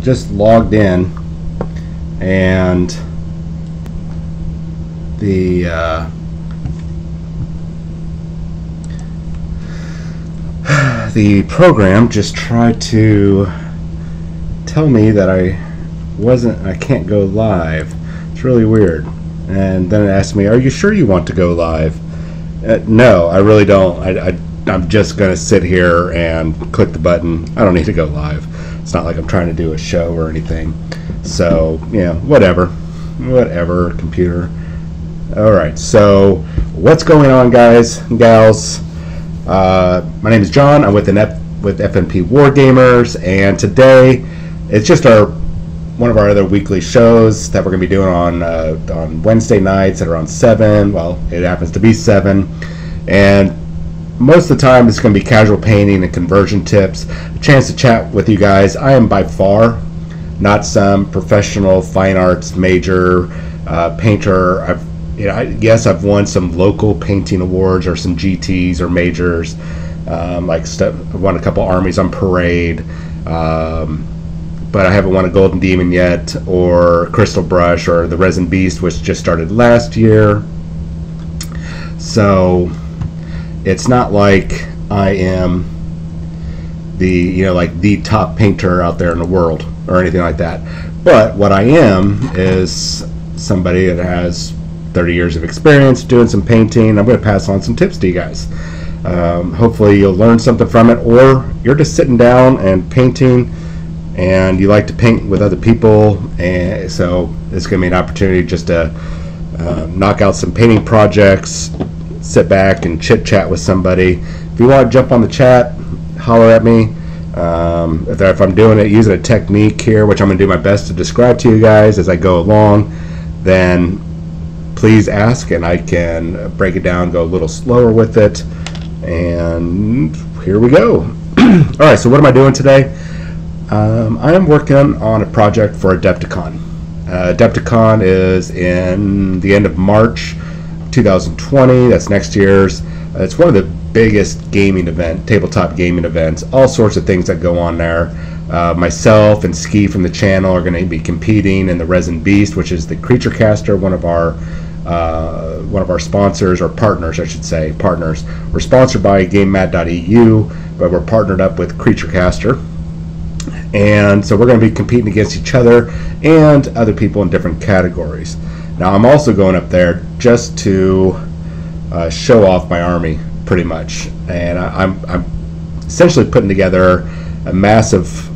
just logged in, and the program just tried to tell me that I can't go live. It's really weird. And then it asked me, are you sure you want to go live? No, I really don't. I'm just going to sit here and click the button. I don't need to go live. It's not like I'm trying to do a show or anything. So, yeah, whatever, computer. All right, so what's going on, guys and gals? My name is John. I'm with FNP Wargamers, and today it's just one of our other weekly shows that we're going to be doing on Wednesday nights at around 7. Well, it happens to be 7, and most of the time it's going to be casual painting and conversion tips, a chance to chat with you guys. I am by far not some professional fine arts major painter. Yes, I've won some local painting awards or some GTs or majors. I've won a couple armies on parade, but I haven't won a Golden Demon yet, or Crystal Brush, or the Resin Beast, which just started last year. So it's not like I am the top painter out there in the world or anything like that. But what I am is somebody that has 30 years of experience doing some painting. I'm going to pass on some tips to you guys. Hopefully you'll learn something from it, or you're just sitting down and painting and you like to paint with other people, and so it's going to be an opportunity just to knock out some painting projects, sit back and chit chat with somebody. If you want to jump on the chat, holler at me. If I'm doing it using a technique here, which I'm going to do my best to describe to you guys as I go along, then please ask, and I can break it down, go a little slower with it, and here we go. All right, so what am I doing today? I am working on a project for Adepticon. Adepticon is in the end of March 2020. That's next year's. It's one of the biggest tabletop gaming events. All sorts of things that go on there. Myself and Ski from the channel are going to be competing in the Resin Beast, which is the creature caster, one of our sponsors, or partners, I should say. Partners. We're sponsored by GameMat.eu, but we're partnered up with Creature Caster, and so we're going to be competing against each other and other people in different categories. Now, I'm also going up there just to show off my army, pretty much, and I'm essentially putting together a massive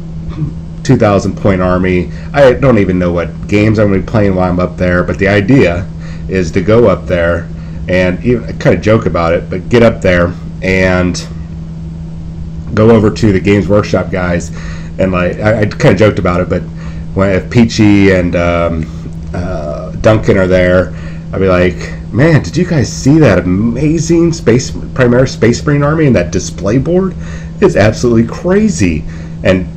2,000 point army. I don't even know what games I'm going to be playing while I'm up there, but the idea is to go up there and I kind of joke about it, but get up there and go over to the Games Workshop guys, and I kind of joked about it, but if Peachy and Duncan are there, I'll be like, man, did you guys see that amazing Primaris Space Marine army and that display board? It's absolutely crazy. And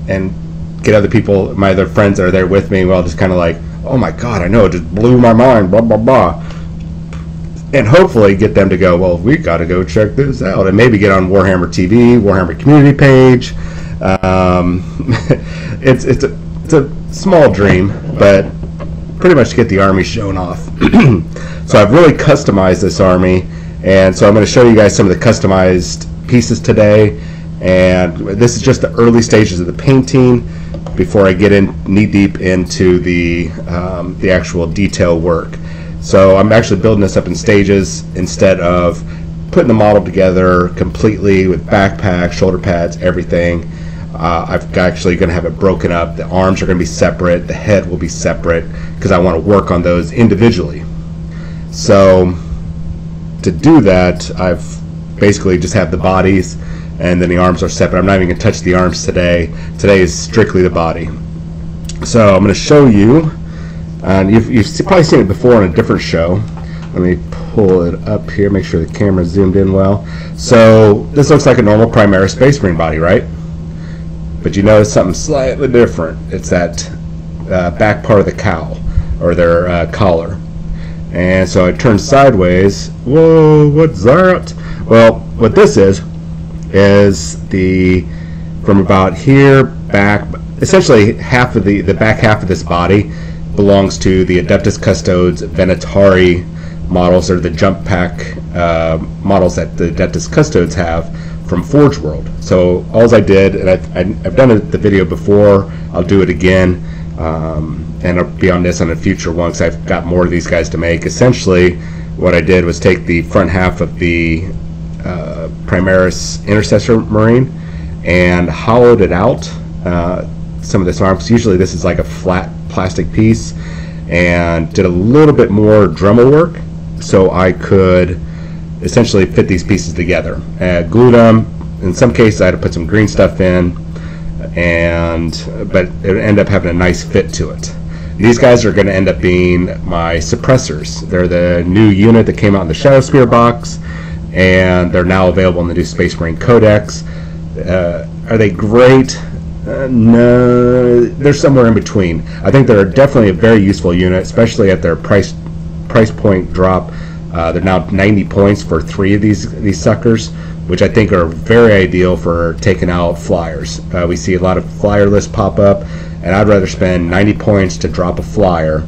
get other people, my other friends that are there with me, well, just kind of like, oh my god, I know, it just blew my mind, blah blah blah, and hopefully get them to go, well, we got to go check this out, and maybe get on Warhammer TV, Warhammer community page. It's a small dream, but pretty much to get the army shown off. So I've really customized this army, and so I'm going to show you guys some of the customized pieces today, and this is just the early stages of the painting before I get in knee deep into the actual detail work. So I'm actually building this up in stages instead of putting the model together completely with backpack, shoulder pads, everything. I'm actually going to have it broken up. The arms are going to be separate. The head will be separate because I want to work on those individually. So to do that, I've basically just have the bodies, and then the arms are separate. I'm not even going to touch the arms today. Today is strictly the body. So I'm going to show you, and you've probably seen it before on a different show. Let me pull it up here, make sure the camera's zoomed in well. So this looks like a normal Primaris Space Marine body, right? But you notice something slightly different. It's that back part of the cowl, or their collar. And so it turns sideways. Whoa, what's that? Well, what this is the, from about here back, essentially half of the back half of this body belongs to the Adeptus Custodes Venatari models, or the jump pack models that the Adeptus Custodes have from Forge World. So all I did, and I've done the video before, I'll do it again, and I'll be on this on a future one because I've got more of these guys to make. Essentially what I did was take the front half of the Primaris Intercessor Marine and hollowed it out, some of this arms. Usually this is like a flat plastic piece, and did a little bit more Dremel work so I could essentially fit these pieces together. Glued them. In some cases I had to put some green stuff in, but it ended up having a nice fit to it. These guys are going to end up being my suppressors. They're the new unit that came out in the Shadow Spear box, and they're now available in the new Space Marine Codex. Are they great? No, they're somewhere in between. I think they're definitely a very useful unit, especially at their price point drop. They're now 90 points for 3 of these suckers, which I think are very ideal for taking out flyers. We see a lot of flyer lists pop up, and I'd rather spend 90 points to drop a flyer,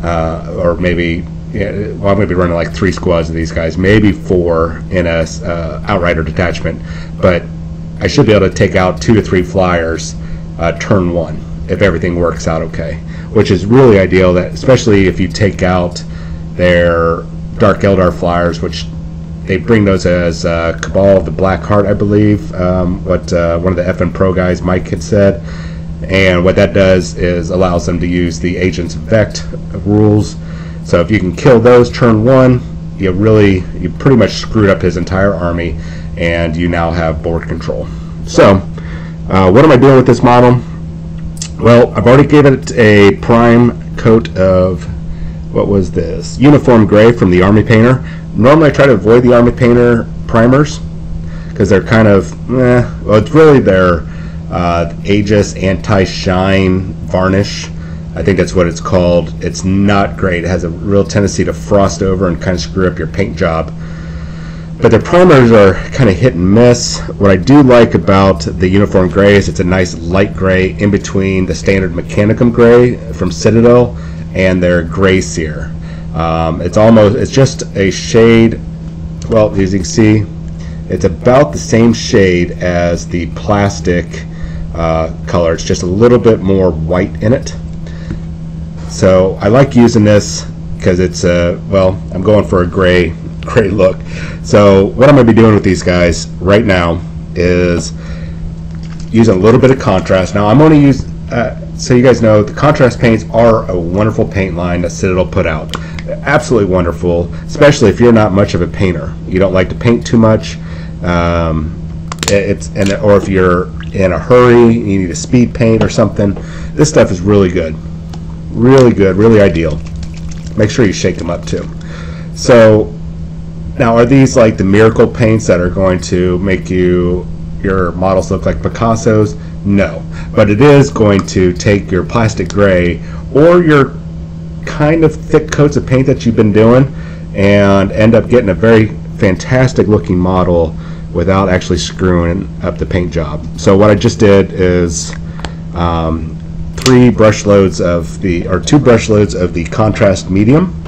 or maybe, well, I'm going to be running like 3 squads of these guys, maybe 4 in a Outrider detachment, but I should be able to take out 2 to 3 flyers turn 1 if everything works out okay, which is really ideal, that especially if you take out their Dark Eldar flyers, which they bring those as Cabal of the Black Heart, I believe, what one of the FN Pro guys, Mike, had said. And what that does is allows them to use the Agents Vect rules. So if you can kill those turn 1, you pretty much screwed up his entire army, and you now have board control. So what am I doing with this model? Well, I've already given it a prime coat of, what was this? Uniform Gray from the Army Painter. Normally I try to avoid the Army Painter primers because they're kind of, well, it's really their Aegis Anti-Shine Varnish. I think that's what it's called. It's not great. It has a real tendency to frost over and kind of screw up your paint job. But the primers are kind of hit and miss. What I do like about the Uniform Gray is it's a nice light gray in between the standard Mechanicum Gray from Citadel and their Gray Seer. It's just a shade, well, as you can see, it's about the same shade as the plastic color. It's just a little bit more white in it. So I like using this because it's well, I'm going for a gray look. So what I'm going to be doing with these guys right now is using a little bit of contrast. Now I'm going to use, so you guys know, the contrast paints are a wonderful paint line that Citadel put out. Absolutely wonderful, especially if you're not much of a painter. You don't like to paint too much, or if you're in a hurry, you need a speed paint or something. This stuff is really good, really ideal. Make sure you shake them up too. So now, are these like the miracle paints that are going to make your models look like Picasso's? No, but it is going to take your plastic gray or your kind of thick coats of paint that you've been doing and end up getting a very fantastic looking model without actually screwing up the paint job. So what I just did is 2 brush loads of the contrast medium,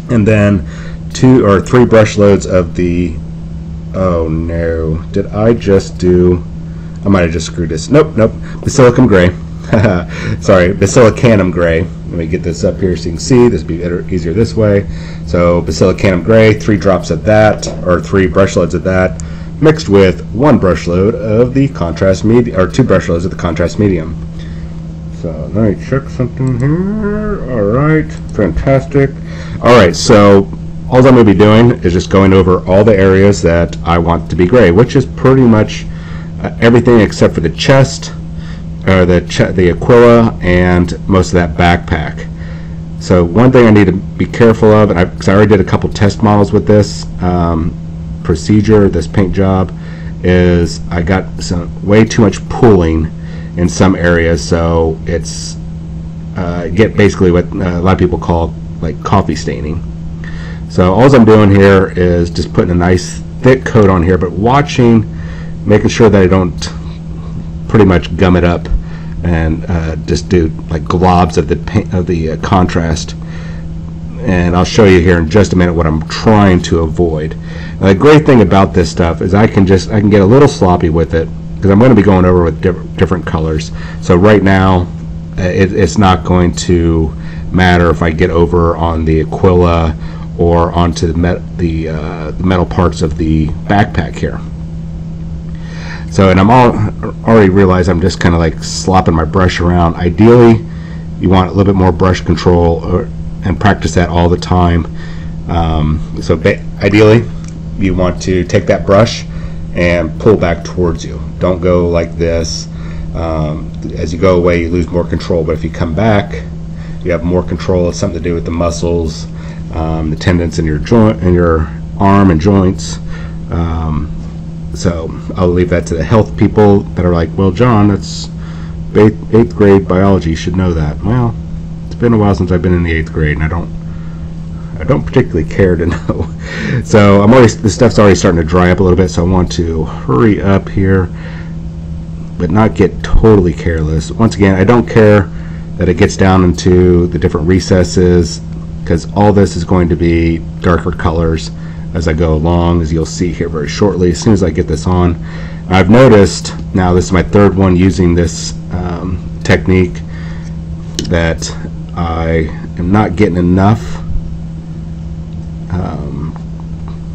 and then 2 or 3 brush loads of the, oh no, did I just do, I might have just screwed this. Nope, Basilicum Gray. Sorry, Basilicanum Gray. Let me get this up here so you can see. This would be better, easier this way. So Basilicanum Gray, 3 drops of that, or 3 brush loads of that, mixed with 1 brush load of the contrast medium, or 2 brush loads of the contrast medium. So let me check something here. All right, fantastic. All right, so all I'm going to be doing is just going over all the areas that I want to be gray, which is pretty much everything except for the chest, or the Aquila, and most of that backpack. So one thing I need to be careful of, and because I already did a couple test models with this procedure, this paint job, is I got way too much pooling in some areas, so it's get basically what a lot of people call like coffee staining. So all I'm doing here is just putting a nice thick coat on here, but making sure that I don't pretty much gum it up and just do like globs of the paint, of the contrast. And I'll show you here in just a minute what I'm trying to avoid. Now, the great thing about this stuff is I can get a little sloppy with it, because I'm going to be going over with different colors. So right now it's not going to matter if I get over on the Aquila or onto the metal parts of the backpack here. So, and I'm already realized I'm just kind of like slopping my brush around. Ideally, you want a little bit more brush control, and practice that all the time. So ideally, you want to take that brush and pull back towards you. Don't go like this. As you go away, you lose more control, but if you come back, you have more control. It's something to do with the muscles, the tendons in your joint, in your arm and joints. So I'll leave that to the health people that are like, well, John, that's 8th grade biology, you should know that. Well, it's been a while since I've been in the 8th grade, and I don't particularly care to know. So this stuff's already starting to dry up a little bit, so I want to hurry up here, but not get totally careless. Once again, I don't care that it gets down into the different recesses, because all this is going to be darker colors as I go along, as you'll see here very shortly, as soon as I get this on. I've noticed, now this is my 3rd one using this technique, that I am not getting enough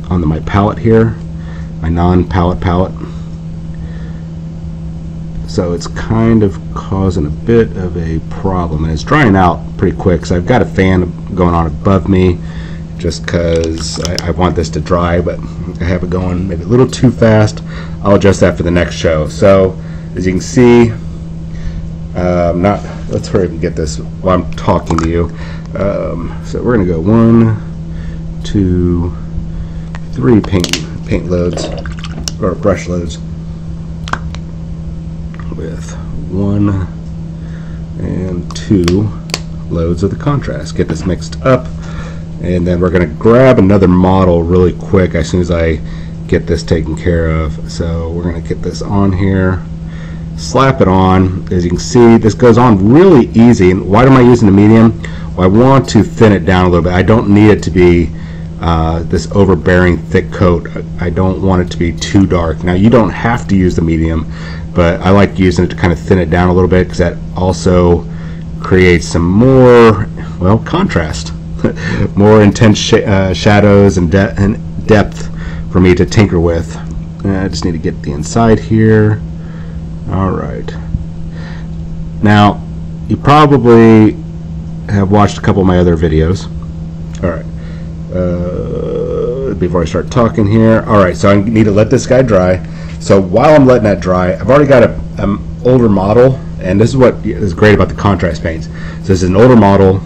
on my palette here, my non-palette palette. So it's kind of causing a bit of a problem, and it's drying out pretty quick. So I've got a fan going on above me just because I want this to dry, but I have it going maybe a little too fast. I'll adjust that for the next show. So as you can see, let's hurry up and get this while I'm talking to you. So we're going to go 1, 2, 3 paint loads, or brush loads, with 1 and 2 loads of the contrast. Get this mixed up, and then we're going to grab another model really quick as soon as I get this taken care of. So we're going to get this on here, slap it on. As you can see, this goes on really easy. And why am I using the medium? Well, I want to thin it down a little bit. I don't need it to be this overbearing thick coat. I don't want it to be too dark. Now, you don't have to use the medium, but I like using it to kind of thin it down a little bit, because that also creates some more, well, contrast, more intense shadows and depth for me to tinker with. I just need to get the inside here. All right. Now, you probably have watched a couple of my other videos. All right. Before I start talking here, all right, so I need to let this guy dry. So while I'm letting that dry, I've already got an older model, and this is what is great about the contrast paints. So this is an older model.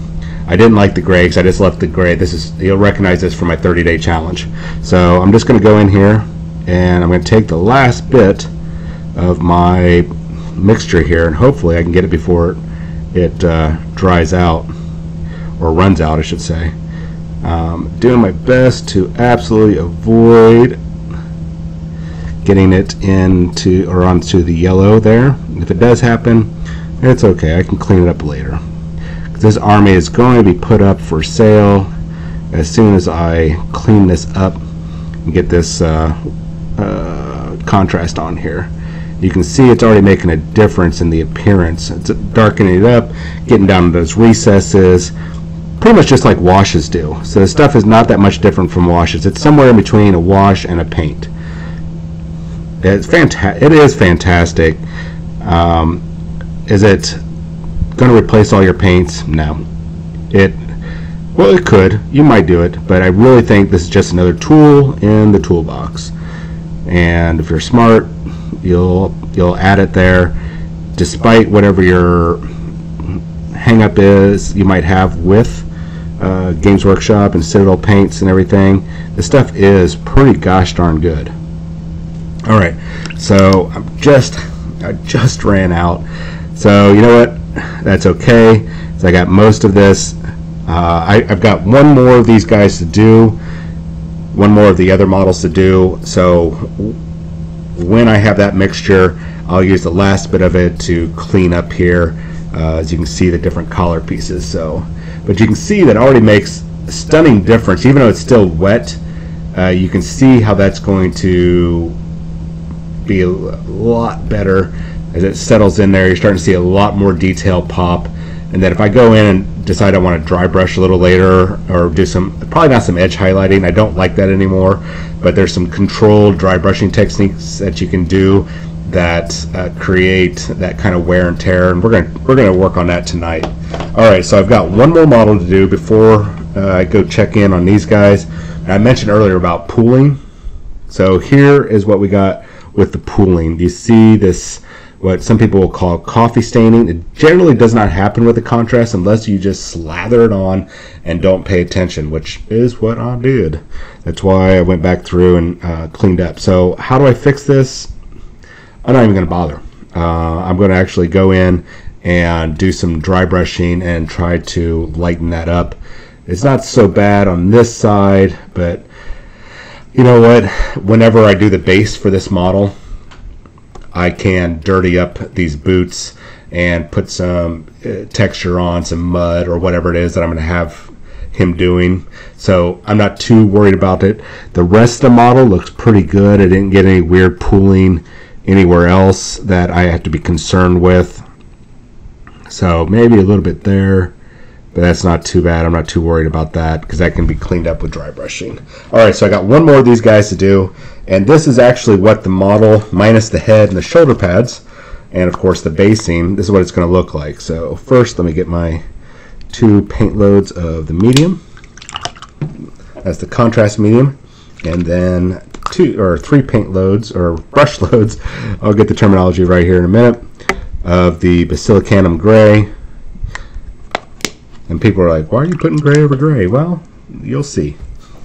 I didn't like the gray, because I just left the gray. This is, you'll recognize this from my 30-day challenge. So I'm just going to go in here, and I'm going to take the last bit of my mixture here, and hopefully I can get it before it dries out, or runs out, I should say. Doing my best to absolutely avoid getting it into or onto the yellow there. If it does happen, it's okay, I can clean it up later. This army is going to be put up for sale as soon as I clean this up and get this contrast on here. You can see it's already making a difference in the appearance. It's darkening it up, getting down to those recesses, pretty much just like washes do. So the stuff is not that much different from washes. It's somewhere in between a wash and a paint. It's fantastic. It is fantastic. Is it going to replace all your paints? No. Well, it could. You might do it, but I really think this is just another tool in the toolbox. And if you're smart, you'll add it there, despite whatever your hang-up is you might have with Games Workshop and Citadel paints and everything. This stuff is pretty gosh darn good. All right, so I just ran out. So you know what? That's okay. So I got most of this. I've got one more of these guys to do, one more of the other models to do. So when I have that mixture, I'll use the last bit of it to clean up here, as you can see the different collar pieces. So, but you can see that already makes a stunning difference. Even though it's still wet, you can see how that's going to be a lot better as it settles in there. You're starting to see a lot more detail pop. And then if I go in and decide I want to dry brush a little later, or do some, probably not some edge highlighting, I don't like that anymore, but there's some controlled dry brushing techniques that you can do that create that kind of wear and tear, and we're gonna work on that tonight. All right, so I've got one more model to do before I go check in on these guys. And I mentioned earlier about pooling. So here is what we got with the pooling. You see this, what some people will call coffee staining. It generally does not happen with the contrast unless you just slather it on and don't pay attention, which is what I did. That's why I went back through and cleaned up. So how do I fix this? I'm not even going to bother. I'm going to actually go in and do some dry brushing and try to lighten that up. It's not so bad on this side, but you know what? Whenever I do the base for this model, I can dirty up these boots and put some texture on, some mud or whatever it is that I'm going to have him doing. So I'm not too worried about it. The rest of the model looks pretty good. I didn't get any weird pooling anywhere else that I have to be concerned with. So maybe a little bit there, but that's not too bad. I'm not too worried about that because that can be cleaned up with dry brushing. All right, so I got one more of these guys to do, and this is actually what the model, minus the head and the shoulder pads, and of course the basing, this is what it's going to look like. So first, let me get my 2 paint loads of the medium. That's the contrast medium, and then 2 or 3 paint loads or brush loads. I'll get the terminology right here in a minute, of the basilicanum gray. And people are like, why are you putting gray over gray? Well, you'll see.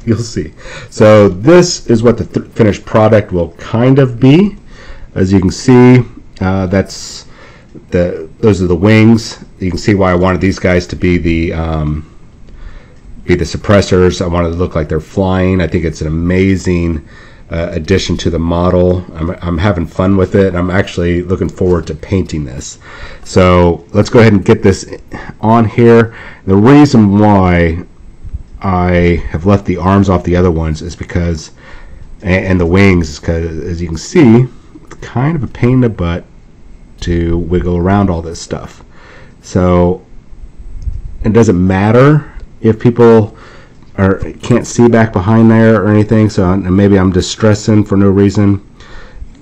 You'll see. So this is what the finished product will kind of be. As you can see, those are the wings. You can see why I wanted these guys to be the suppressors. I wanted to look like they're flying. I think it's an amazing addition to the model. I'm having fun with it. I'm actually looking forward to painting this. So let's go ahead and get this on here. The reason why I have left the arms off the other ones is because, and the wings, is because, as you can see, it's kind of a pain in the butt to wiggle around all this stuff. So it doesn't matter if people can't see back behind there or anything. So maybe I'm just stressing for no reason.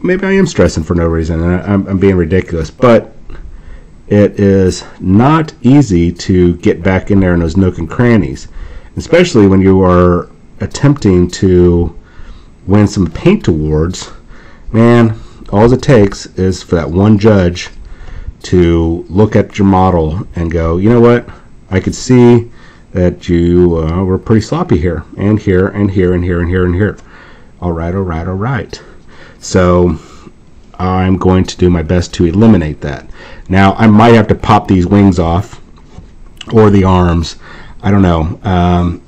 Maybe I am stressing for no reason, and I'm being ridiculous. But it is not easy to get back in there in those nook and crannies, especially when you are attempting to win some paint awards. Man, all it takes is for that one judge to look at your model and go, you know what, I could see that you were pretty sloppy here, and here, and here, and here, and here, and here. All right, all right, all right. So I'm going to do my best to eliminate that. Now, I might have to pop these wings off, or the arms. I don't know.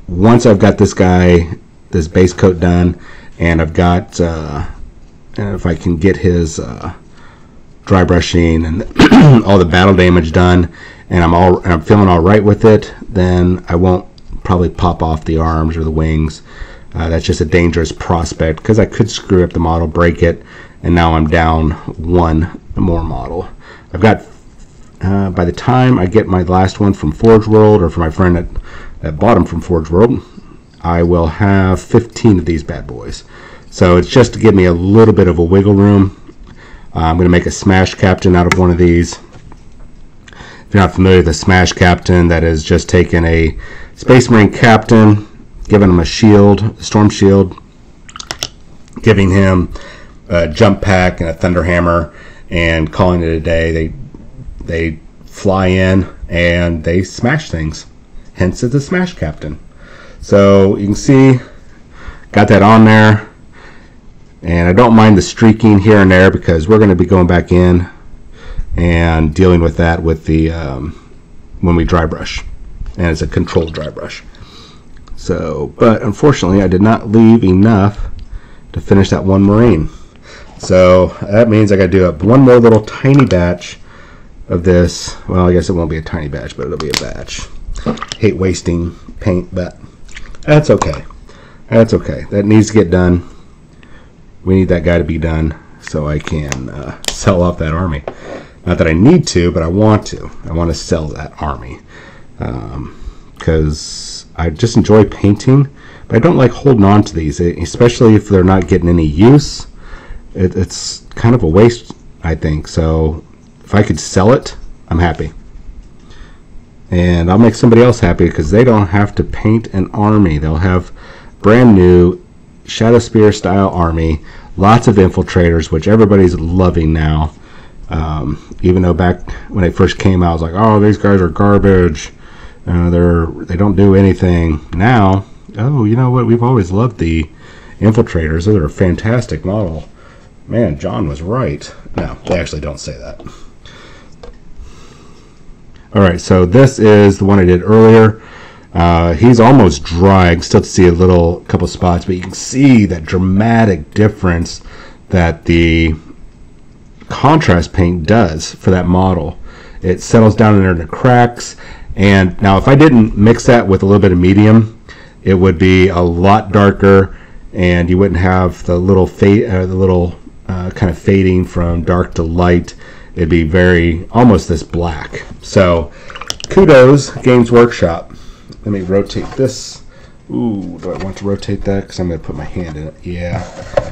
Once I've got this guy, this base coat done, and I've got, if I can get his dry brushing and all the battle damage done, and I'm feeling all right with it, then I won't probably pop off the arms or the wings. That's just a dangerous prospect because I could screw up the model, break it, and now I'm down one more model. I've got, by the time I get my last one from Forge World, or for my friend that bought them from Forge World, I will have 15 of these bad boys. So it's just to give me a little bit of a wiggle room. I'm going to make a Smash Captain out of one of these. If you're not familiar with the Smash Captain, that is just taking a Space Marine Captain, giving him a shield, a Storm Shield, giving him a Jump Pack and a Thunder Hammer, and calling it a day. They fly in and they smash things. Hence it's a Smash Captain. So you can see, got that on there. And I don't mind the streaking here and there because we're going to be going back in and dealing with that with the when we dry brush, and it's a controlled dry brush. So, but unfortunately I did not leave enough to finish that one Marine. So that means I got to do up one more little tiny batch of this. Well, I guess it won't be a tiny batch, but it'll be a batch. Hate wasting paint, but that's okay. That's okay. That needs to get done. We need that guy to be done so I can sell off that army. Not that I need to, but I want to. I want to sell that army because I just enjoy painting, but I don't like holding on to these, especially if they're not getting any use. It's kind of a waste, I think. So if I could sell it, I'm happy. And I'll make somebody else happy because they don't have to paint an army. They'll have brand new Shadow Spear style army, lots of infiltrators, which everybody's loving now. Even though back when it first came out, I was like, oh, these guys are garbage. They don't do anything. Now, oh, you know what? We've always loved the infiltrators. Those are a fantastic model. Man, John was right. No, they actually don't say that. All right, so this is the one I did earlier. He's almost dry. I can still see a couple spots, but you can see that dramatic difference that the contrast paint does for that model. It settles down in there in the cracks. And now if I didn't mix that with a little bit of medium, it would be a lot darker, and you wouldn't have the little fade, kind of fading from dark to light. It'd be very almost this black. So kudos, Games Workshop. Let me rotate this. Ooh, do I want to rotate that? Because I'm going to put my hand in it. Yeah.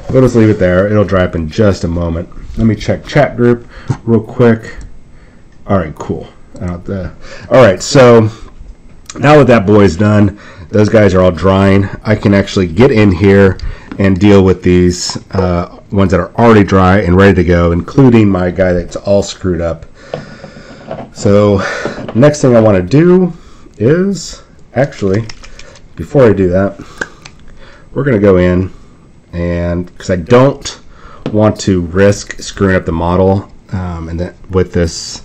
We'll just leave it there. It'll dry up in just a moment. Let me check chat group real quick. All right, cool. All right, so now that that boy's done, those guys are all drying. I can actually get in here and deal with these ones that are already dry and ready to go, including my guy that's all screwed up. So next thing I want to do is, actually, before I do that, we're going to go in, and because I don't want to risk screwing up the model and that with this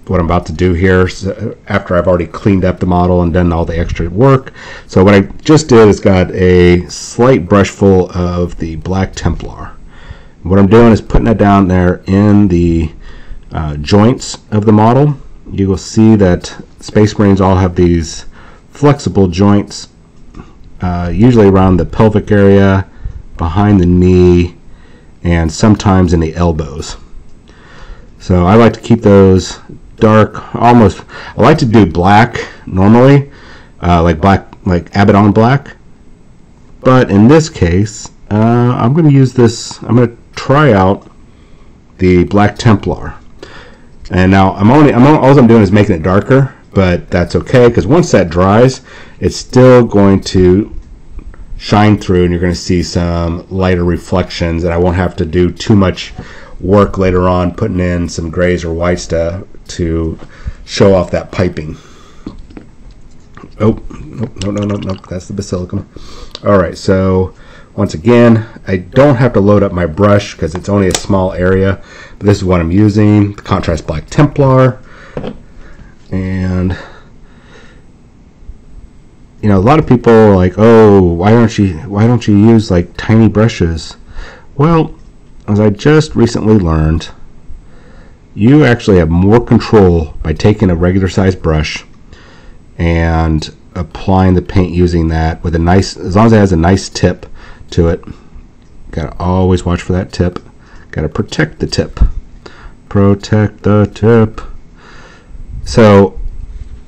what I'm about to do here, so after I've already cleaned up the model and done all the extra work. So what I just did is got a slight brush full of the Black Templar. What I'm doing is putting that down there in the joints of the model. You will see that Space Marines all have these flexible joints, usually around the pelvic area, behind the knee, and sometimes in the elbows. So I like to keep those dark, almost. I like to do black normally, like Abaddon black. But in this case, I'm going to use this. I'm going to try out the Black Templar. And now all I'm doing is making it darker, but that's okay because once that dries, it's still going to shine through, and you're going to see some lighter reflections, and I won't have to do too much work later on putting in some grays or whites to show off that piping. Oh, no, that's the basilicum. All right, so once again, I don't have to load up my brush because it's only a small area, but this is what I'm using, the Contrast Black Templar. And you know, a lot of people are like, oh, why don't you use like tiny brushes? Well, as I just recently learned, you actually have more control by taking a regular sized brush and applying the paint using that with a nice, as long as it has a nice tip to it. Gotta always watch for that tip. Gotta protect the tip. Protect the tip. So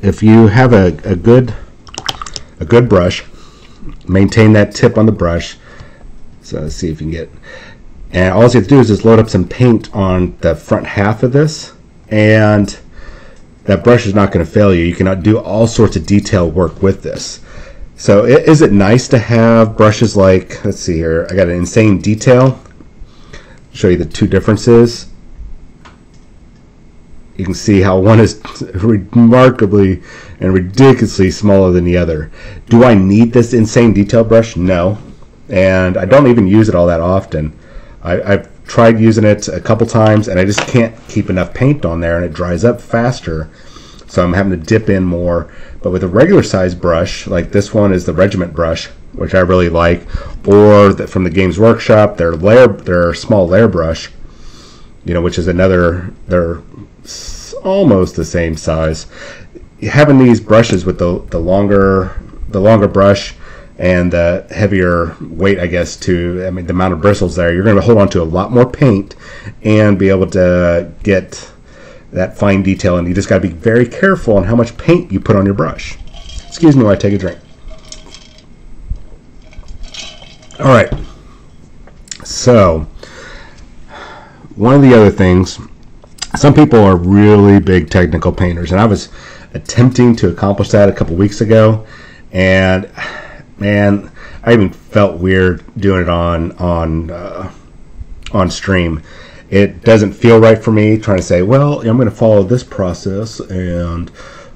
if you have a good brush, maintain that tip on the brush. So let's see if you can get. And all you have to do is just load up some paint on the front half of this, and that brush is not going to fail you. You can do all sorts of detail work with this. So is it nice to have brushes like, let's see here, I got an Insane Detail. Show you the two differences. You can see how one is remarkably and ridiculously smaller than the other. Do I need this Insane Detail brush? No. And I don't even use it all that often. I've tried using it a couple times, and I just can't keep enough paint on there, and it dries up faster. So I'm having to dip in more. But with a regular size brush, like this one is the Regiment brush, which I really like, or from the Games Workshop, their small layer brush, which is another, they're almost the same size. Having these brushes with the longer brush and the heavier weight, I guess, the amount of bristles there, you're going to hold on to a lot more paint and be able to get that fine detail, and you just got to be very careful on how much paint you put on your brush. Excuse me while I take a drink. All right, so one of the other things, some people are really big technical painters, and I was attempting to accomplish that a couple weeks ago, and man, I even felt weird doing it on stream. It doesn't feel right for me trying to say, well, I'm going to follow this process and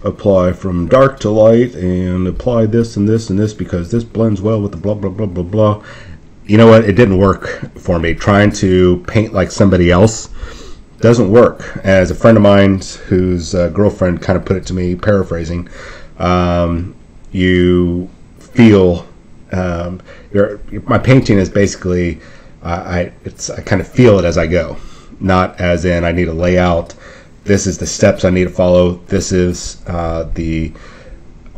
apply from dark to light and apply this and this and this because this blends well with the blah, blah, blah, blah, blah. You know what? It didn't work for me. Trying to paint like somebody else doesn't work. As a friend of mine whose girlfriend kind of put it to me, paraphrasing, you feel my painting is basically I kind of feel it as I go, not as in I need to lay out, this is the steps I need to follow, this is the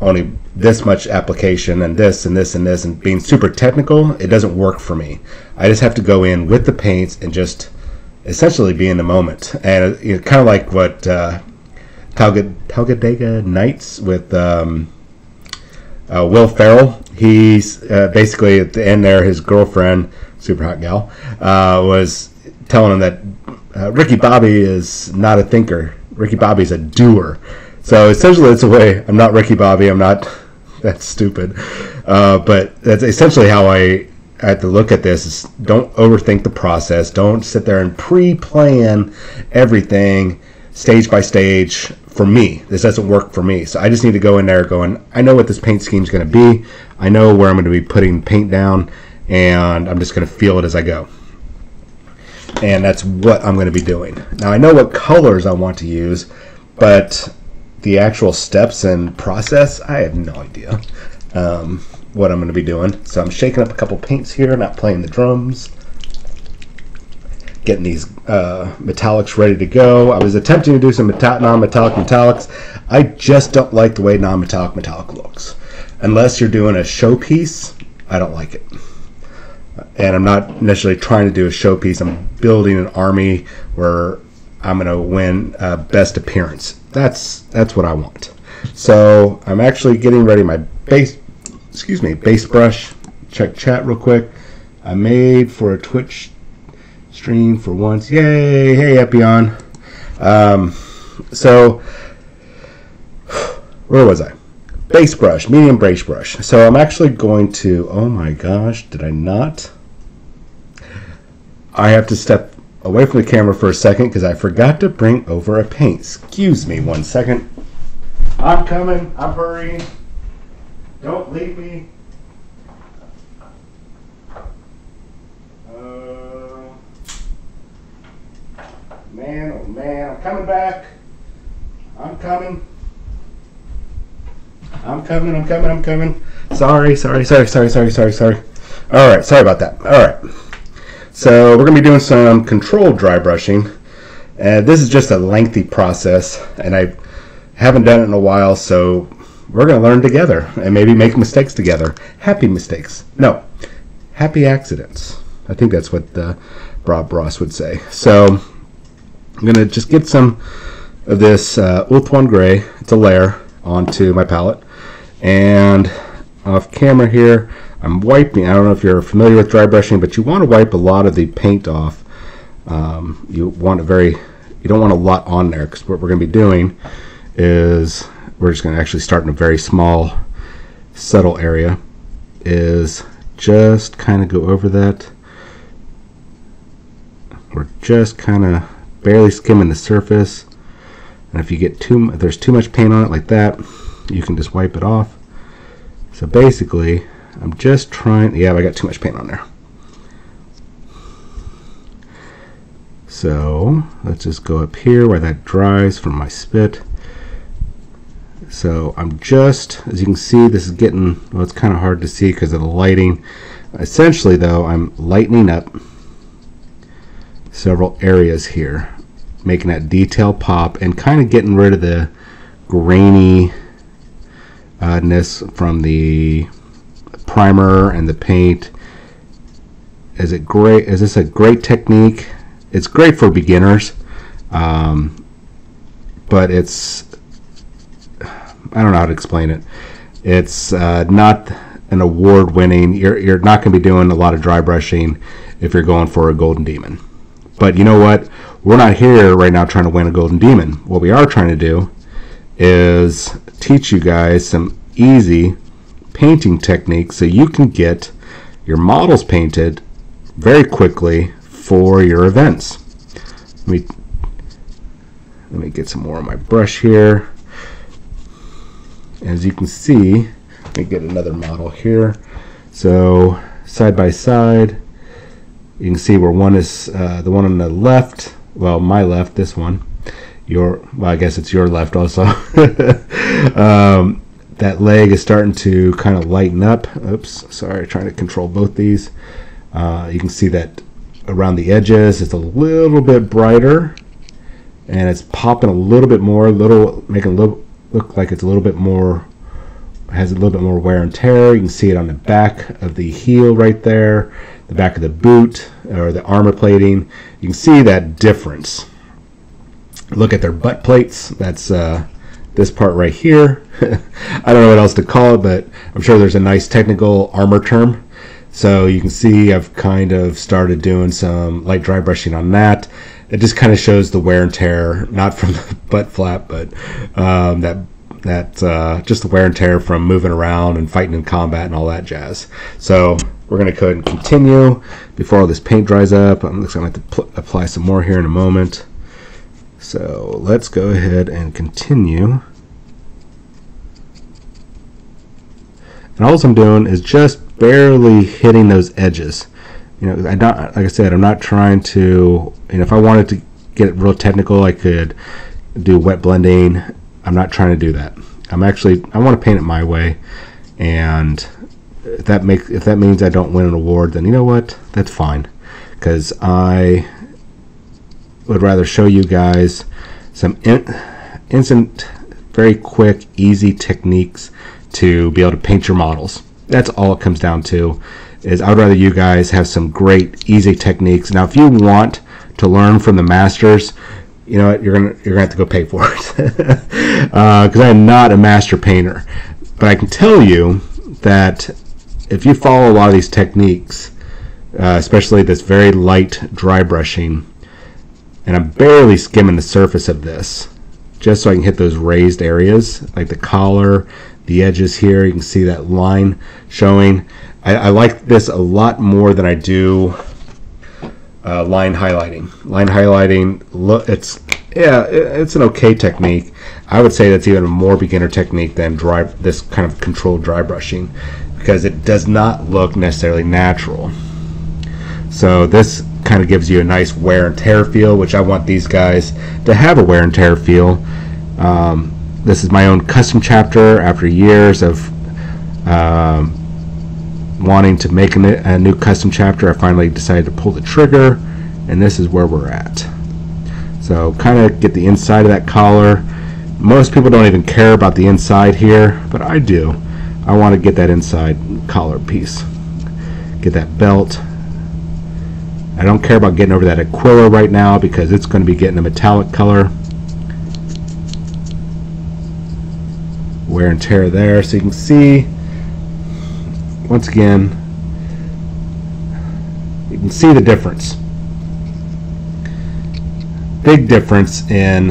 only this much application and this and this and this, and being super technical, it doesn't work for me. I just have to go in with the paints and just essentially be in the moment. And kind of like what Talladega Nights with Will Ferrell. He's basically at the end there, his girlfriend, super hot gal, was telling him that Ricky Bobby is not a thinker. Ricky Bobby's a doer. So essentially it's a way, I'm not Ricky Bobby, I'm not, that's stupid. But that's essentially how I have to look at this, is don't overthink the process. Don't sit there and pre-plan everything stage by stage. For me, this doesn't work for me. So I just need to go in there going, I know what this paint scheme is going to be. I know where I'm going to be putting paint down, and I'm just going to feel it as I go. And that's what I'm going to be doing. Now I know what colors I want to use, but the actual steps and process, I have no idea what I'm going to be doing. So I'm shaking up a couple paints here, not playing the drums. Getting these metallics ready to go. I was attempting to do some non-metallic metallics. I just don't like the way non-metallic metallic looks. Unless you're doing a showpiece, I don't like it. And I'm not necessarily trying to do a showpiece. I'm building an army where I'm going to win best appearance. That's what I want. So I'm actually getting ready my base brush. Check chat real quick. I made for a Twitch stream for once. Yay! Hey, Epion. So where was I? Base brush, medium base brush. So I'm actually going to, oh my gosh, did I not? I have to step away from the camera for a second because I forgot to bring over a paint. Excuse me 1 second. I'm coming. I'm hurrying. Don't leave me. Man, oh man, I'm coming back. I'm coming. Sorry. All right, sorry about that. All right. So we're going to be doing some controlled dry brushing. And this is just a lengthy process, and I haven't done it in a while, so we're going to learn together and maybe make mistakes together. Happy mistakes. No, happy accidents. I think that's what Bob Ross would say. So I'm going to just get some of this Ulthuan Gray, it's a layer, onto my palette. And off camera here, I'm wiping. I don't know if you're familiar with dry brushing, but you want to wipe a lot of the paint off. You don't want a lot on there, because what we're going to be doing is we're just going to actually start in a very small, subtle area. Is just kind of go over that. We're just kind of barely skimming the surface, and if you get if there's too much paint on it like that, you can just wipe it off. So basically, I'm just trying. Yeah, I got too much paint on there. So let's just go up here where that dries from my spit. So I'm just, as you can see, this is getting, well, it's kind of hard to see because of the lighting. Essentially though, I'm lightening up several areas here, making that detail pop and kind of getting rid of the graininess from the primer and the paint. Is this a great technique? It's great for beginners, but it's, I don't know how to explain it. It's not an award-winning. You're not going to be doing a lot of dry brushing if you're going for a golden demon. But you know what? We're not here right now trying to win a golden demon. What we are trying to do is teach you guys some easy painting techniques so you can get your models painted very quickly for your events. Let me get some more on my brush here. As you can see, let me get another model here. So side by side, you can see where one is the one on the left. Well, my left, this one. Well, I guess it's your left also. That leg is starting to kind of lighten up. Oops, sorry, trying to control both these. You can see that around the edges, it's a little bit brighter, and it's popping a little bit more, making it look like it's a little bit more, has a little bit more wear and tear. You can see it on the back of the heel right there, the back of the boot or the armor plating. You can see that difference. Look at their butt plates. That's this part right here. I don't know what else to call it, but I'm sure there's a nice technical armor term. So you can see I've kind of started doing some light dry brushing on that. It just kind of shows the wear and tear, not from the butt flap, but just the wear and tear from moving around and fighting in combat and all that jazz. So we're going to go ahead and continue before all this paint dries up. I'm just going to have to apply some more here in a moment. So let's go ahead and continue. And all I'm doing is just barely hitting those edges. You know, like I said, I'm not trying to, if I wanted to get it real technical, I could do wet blending. I'm not trying to do that. I want to paint it my way, and if that means I don't win an award, then you know what? That's fine, because I would rather show you guys some instant, very quick, easy techniques to be able to paint your models. That's all it comes down to. Is I'd rather you guys have some great, easy techniques. Now, if you want to learn from the masters, you know what, you're gonna have to go pay for it, because I'm not a master painter. But I can tell you that if you follow a lot of these techniques, especially this very light dry brushing, and I'm barely skimming the surface of this, just so I can hit those raised areas, like the collar, the edges here. You can see that line showing. I like this a lot more than I do line highlighting. Line highlighting, it's an okay technique. I would say that's even a more beginner technique than this kind of controlled dry brushing, because it does not look necessarily natural. So this kind of gives you a nice wear and tear feel, which I want these guys to have a wear and tear feel. This is my own custom chapter. After years of wanting to make a new custom chapter, I finally decided to pull the trigger, and this is where we're at. So kind of get the inside of that collar. Most people don't even care about the inside here, but I do. I want to get that inside collar piece. Get that belt. I don't care about getting over that Aquila right now, because it's going to be getting a metallic color. Wear and tear there, so you can see, once again, you can see the difference. Big difference in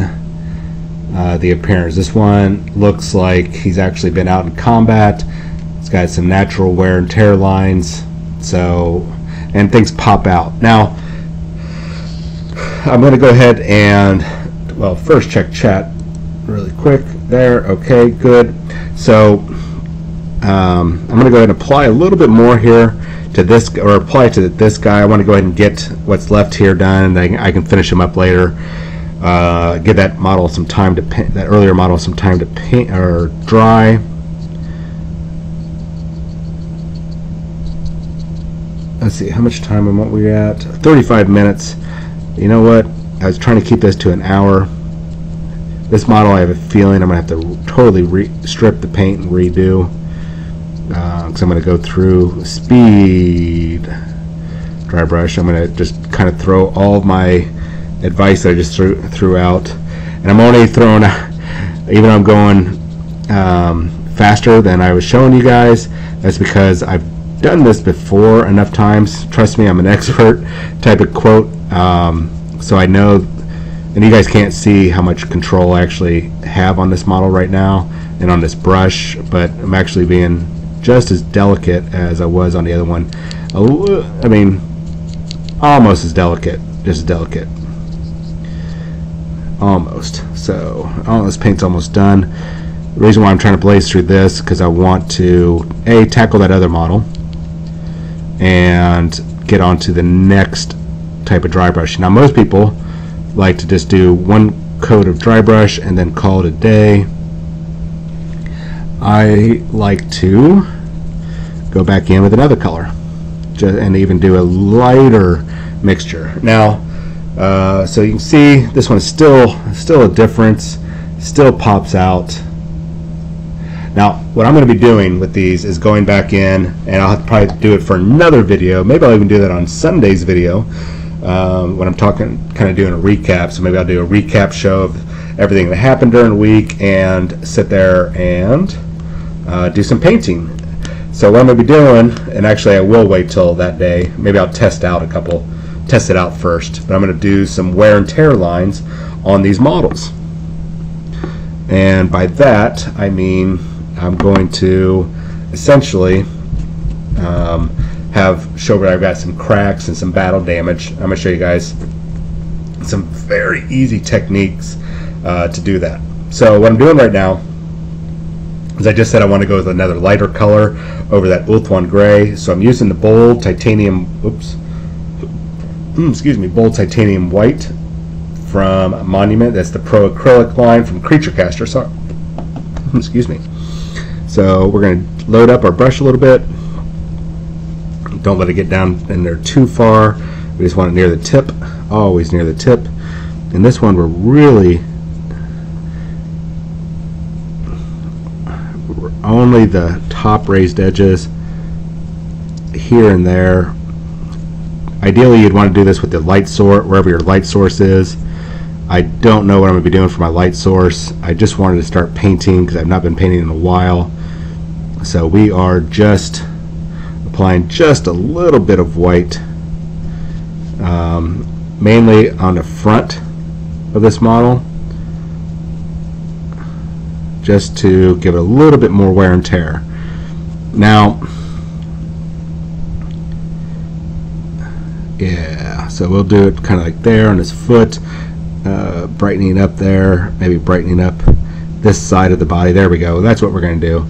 the appearance. This one looks like he's actually been out in combat. It's got some natural wear and tear lines, and things pop out. Now, I'm going to go ahead and, well, first check chat really quick there. Okay, good. So I'm going to go ahead and apply a little bit more here to this, or apply to this guy. I want to go ahead and get what's left here done, and I can finish him up later. Give that model some time to paint, that earlier model some time to paint or dry. Let's see, how much time am we at? 35 minutes. You know what? I was trying to keep this to an hour. This model, I have a feeling I'm going to have to totally strip the paint and redo. Because I'm going to go through speed dry brush. I'm going to just kind of throw all of my advice that I just threw out. And I'm only throwing, even though I'm going faster than I was showing you guys, that's because I've done this before enough times. Trust me, I'm an expert type of quote. So I know, and you guys can't see how much control I actually have on this model right now and on this brush, but I'm actually being just as delicate as I was on the other one. I mean, almost as delicate, just as delicate. Almost. So, oh, this paint's almost done. The reason why I'm trying to blaze through this because I want to tackle that other model and get on to the next type of dry brush. Now most people like to just do one coat of dry brush and then call it a day. I like to go back in with another color and even do a lighter mixture. Now so you can see this one is still a difference, still pops out. Now what I'm going to be doing with these is going back in, and I'll have to probably do it for another video. Maybe I'll even do that on Sunday's video when I'm talking, kind of doing a recap. So maybe I'll do a recap show of everything that happened during the week and sit there and do some painting. So what I'm going to be doing, and actually I will wait till that day, maybe I'll test it out first, but I'm going to do some wear and tear lines on these models. And by that I mean I'm going to essentially show where I've got some cracks and some battle damage. I'm going to show you guys some very easy techniques to do that. So what I'm doing right now is I just said I want to go with another lighter color over that Ulthuan gray. So I'm using the bold titanium, bold titanium white from Monument. That's the Pro Acrylic line from Creature Caster. Sorry. Excuse me. So we're going to load up our brush a little bit. Don't let it get down in there too far. We just want it near the tip, always near the tip. And this one we're really only the top raised edges here and there. Ideally you'd want to do this with the light source, wherever your light source is. I don't know what I'm going to be doing for my light source. I just wanted to start painting because I've not been painting in a while. So we are just applying just a little bit of white, mainly on the front of this model, just to give it a little bit more wear and tear. Now, yeah, so we'll do it kind of like there on his foot, brightening up there, maybe brightening up this side of the body. There we go. That's what we're going to do.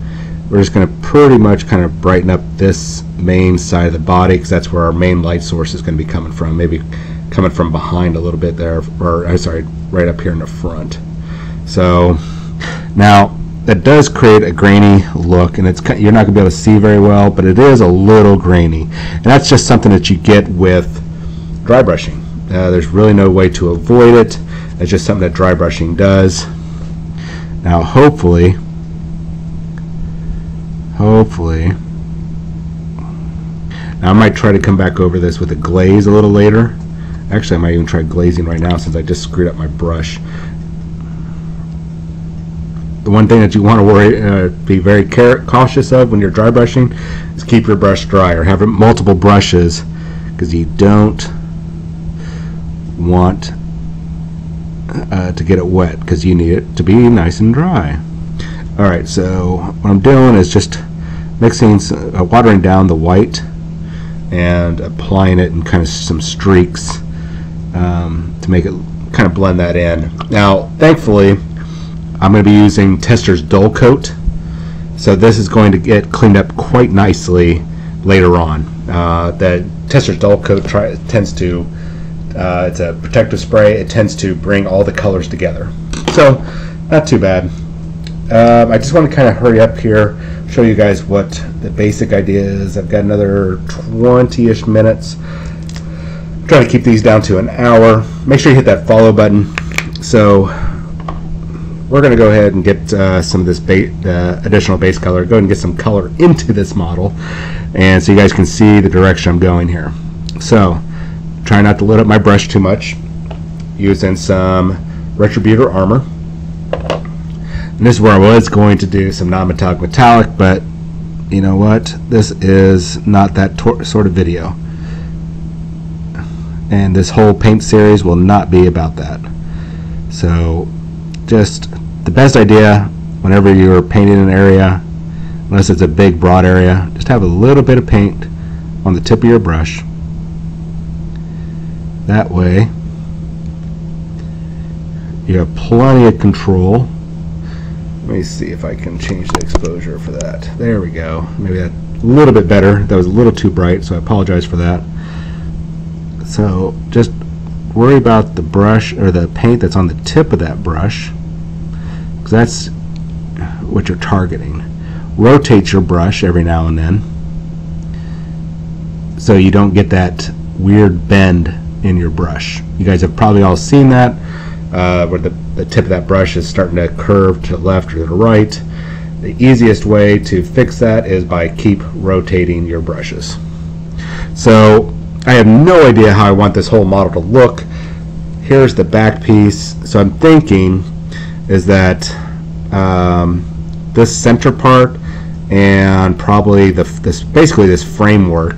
We're just going to pretty much kind of brighten up this main side of the body because that's where our main light source is going to be coming from. Maybe coming from behind a little bit there, or I'm sorry, right up here in the front. So now that does create a grainy look, and you're not going to be able to see very well, but it is a little grainy, and that's just something that you get with dry brushing. There's really no way to avoid it. It's just something that dry brushing does. Now hopefully now I might try to come back over this with a glaze a little later. Actually I might even try glazing right now since I just screwed up my brush. The one thing that you want to be very cautious of when you're dry brushing is keep your brush dry, or have multiple brushes, because you don't want to get it wet, because you need it to be nice and dry. Alright, so what I'm doing is just mixing, watering down the white and applying it in kind of some streaks to make it kind of blend that in. Now thankfully I'm going to be using Tester's Dull Coat, so this is going to get cleaned up quite nicely later on. The Tester's Dull Coat tends to It's a protective spray. It tends to bring all the colors together. So, not too bad. I just want to kind of hurry up here, show you guys what the basic idea is. I've got another 20-ish minutes. I'm trying to keep these down to an hour. Make sure you hit that follow button. So we're going to go ahead and get some of this additional base color. Go ahead and get some color into this model, and so you guys can see the direction I'm going here. So try not to load up my brush too much. Using some Retributor armor. And this is where I was going to do some non-metallic metallic, but you know what? This is not that sort of video. And this whole paint series will not be about that. So just the best idea whenever you're painting an area, unless it's a big broad area, just have a little bit of paint on the tip of your brush. That way you have plenty of control. Let me see if I can change the exposure for that. There we go. Maybe that's a little bit better. That was a little too bright, so I apologize for that. So just worry about the brush or the paint that's on the tip of that brush, because that's what you're targeting. Rotate your brush every now and then so you don't get that weird bend in your brush. You guys have probably all seen that, where the tip of that brush is starting to curve to the left or to the right. The easiest way to fix that is by keep rotating your brushes. So I have no idea how I want this whole model to look. Here's the back piece. So I'm thinking is that this center part and probably basically this framework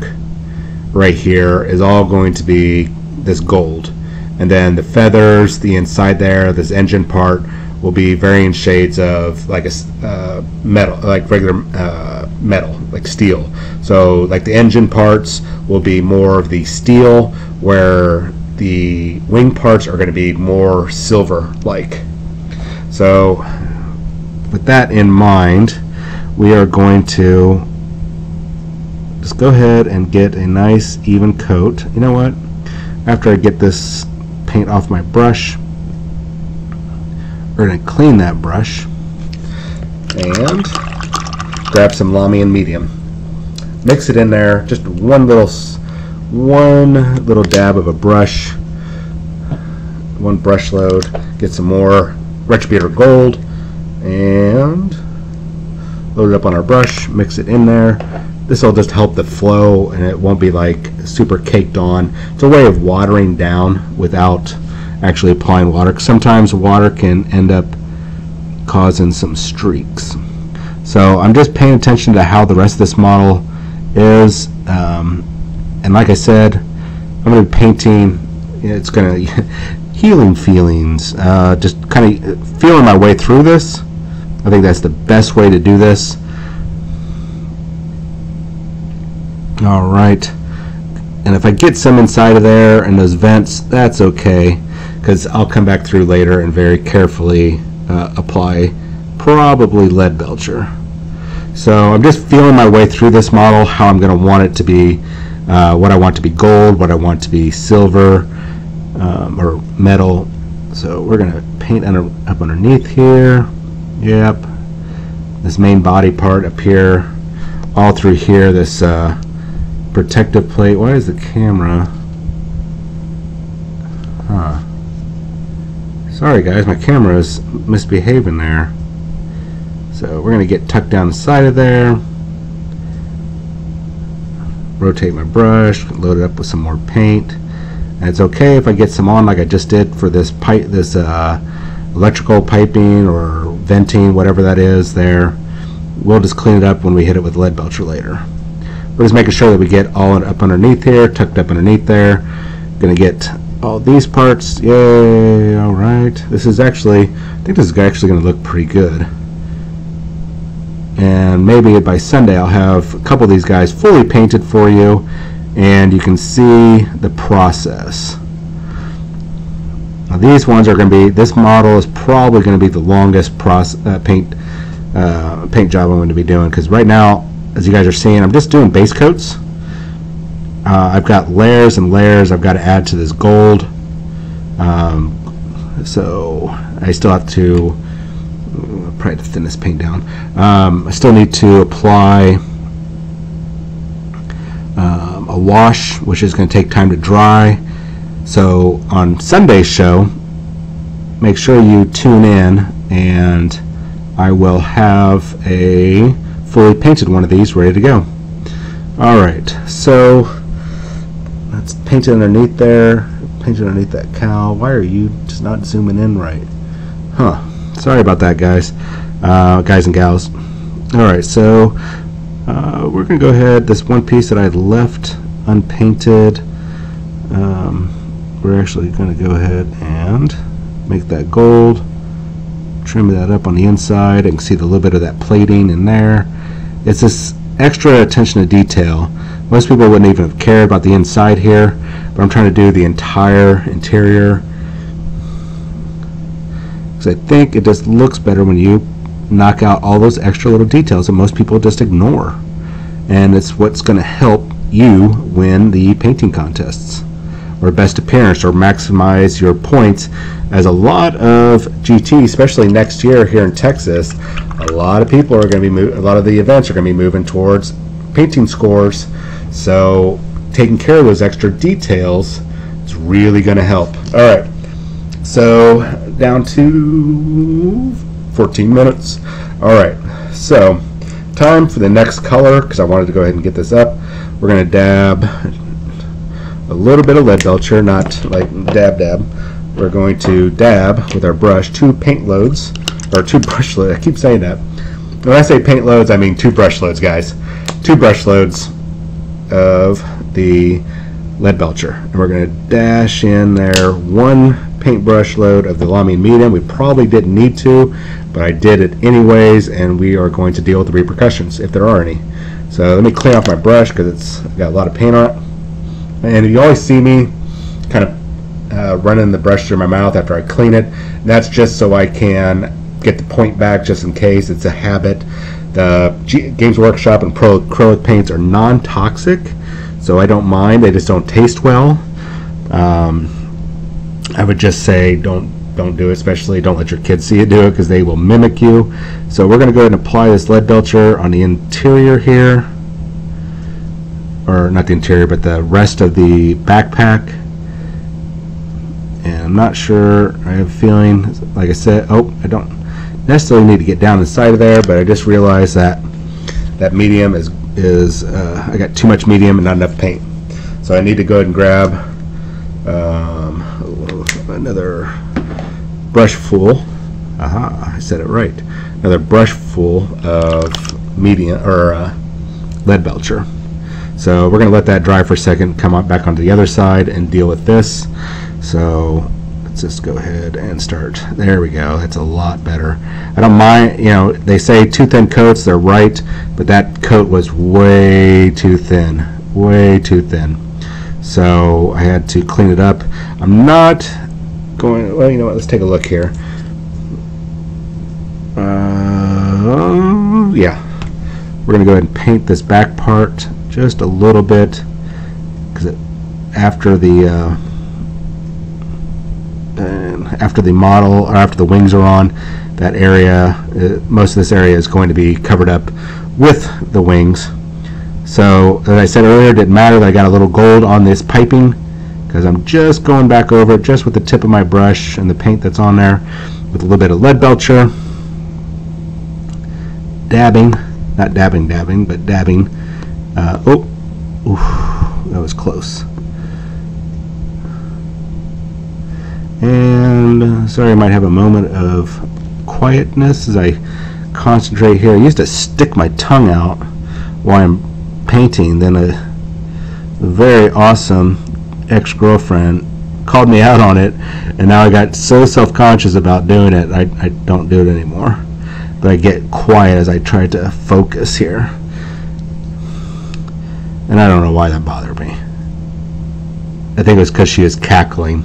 right here is all going to be this gold. And then the feathers, the inside there, this engine part will be varying shades of like a metal, like regular metal, like steel. So like the engine parts will be more of the steel, where the wing parts are going to be more silver-like. So with that in mind, we are going to just go ahead and get a nice even coat. You know what? After I get this paint off my brush, we're going to clean that brush and grab some Lamy and medium. Mix it in there, just one little dab of a brush, one brush load. Get some more Retributor gold and load it up on our brush, mix it in there. This will just help the flow, and it won't be like super caked on. It's a way of watering down without actually applying water, because sometimes water can end up causing some streaks. So I'm just paying attention to how the rest of this model is, and like I said, I'm going to be painting. It's going to healing feelings, just kind of feeling my way through this. I think that's the best way to do this. Alright, and if I get some inside of there and those vents, that's okay, because I'll come back through later and very carefully apply probably lead belcher. So I'm just feeling my way through this model, how I'm going to want it to be, what I want to be gold, what I want to be silver or metal. So we're going to paint up underneath here. Yep, this main body part up here, all through here, this protective plate. Why is the camera? Sorry guys, my camera is misbehaving there. So we're going to get tucked down the side of there. Rotate my brush, load it up with some more paint. And it's okay if I get some on like I just did for this pipe, this electrical piping or venting, whatever that is there. We'll just clean it up when we hit it with lead belcher later. We're just making sure that we get all up underneath here, tucked up underneath there. Gonna get all these parts. Yay! All right. This is actually, I think this is actually gonna look pretty good. And maybe by Sunday I'll have a couple of these guys fully painted for you, and you can see the process. Now these ones are going to be, this model is probably going to be the longest paint job I'm going to be doing, because right now, as you guys are seeing, I'm just doing base coats. I've got layers and layers I've got to add to this gold. So I still have to probably thin this paint down. I still need to apply a wash, which is going to take time to dry. So on Sunday's show, make sure you tune in, and I will have a fully painted one of these ready to go. Alright, so let's paint it underneath there. Paint it underneath that cow. Why are you just not zooming in right? Huh. Sorry about that, guys. Guys and gals. Alright, so we're going to go ahead. This one piece that I left unpainted, we're actually going to go ahead and make that gold. Trim that up on the inside. I can see the little bit of that plating in there. It's this extra attention to detail. Most people wouldn't even have cared about the inside here, but I'm trying to do the entire interior because I think it just looks better when you knock out all those extra little details that most people just ignore, and it's what's going to help you win the painting contests or best appearance or maximize your points. As a lot of GT, especially next year here in Texas, a lot of people are going to be a lot of the events are going to be moving towards painting scores. So taking care of those extra details is really going to help. All right, so down to 14 minutes. All right, so time for the next color, because I wanted to go ahead and get this up. We're going to dab a little bit of lead belcher, not like dab. We're going to dab with our brush 2 paint loads, or 2 brush loads. I keep saying that. When I say paint loads, I mean 2 brush loads, guys. 2 brush loads of the lead belcher, and we're going to dash in there 1 paintbrush load of the Lamy medium. We probably didn't need to, but I did it anyways, and we are going to deal with the repercussions if there are any. So let me clean off my brush because it's got a lot of paint on it. And you always see me kind of running the brush through my mouth after I clean it. And that's just so I can get the point back, just in case. It's a habit. The Games Workshop and Pro acrylic paints are non-toxic, so I don't mind. They just don't taste well. I would just say don't do it. Especially don't let your kids see you do it, because they will mimic you. So we're going to go ahead and apply this lead belcher on the interior here, or not the interior, but the rest of the backpack. And I'm not sure, I have a feeling, like I said, I don't necessarily need to get down inside of there, but I just realized that that medium is I got too much medium and not enough paint. So I need to go ahead and grab another brush full. Aha, I said it right. Another brush full of medium, or lead belcher. So we're going to let that dry for a second, come up back onto the other side and deal with this. So let's just go ahead and start. There we go. That's a lot better. I don't mind, you know, they say 2 thin coats, they're right, but that coat was way too thin. Way too thin. So I had to clean it up. I'm not going, well, you know what, let's take a look here. Yeah. We're going to go ahead and paint this back part just a little bit, because after the model, or after the wings are on, that area, most of this area is going to be covered up with the wings. So as I said earlier, it didn't matter that I got a little gold on this piping, because I'm just going back over it just with the tip of my brush and the paint that's on there with a little bit of lead belcher, dabbing, not dabbing, but dabbing. That was close. And sorry, I might have a moment of quietness as I concentrate here. I used to stick my tongue out while I'm painting. Then a very awesome ex-girlfriend called me out on it, and now I got so self-conscious about doing it, I don't do it anymore. But I get quiet as I try to focus here. And I don't know why that bothered me. I think it was because she was cackling.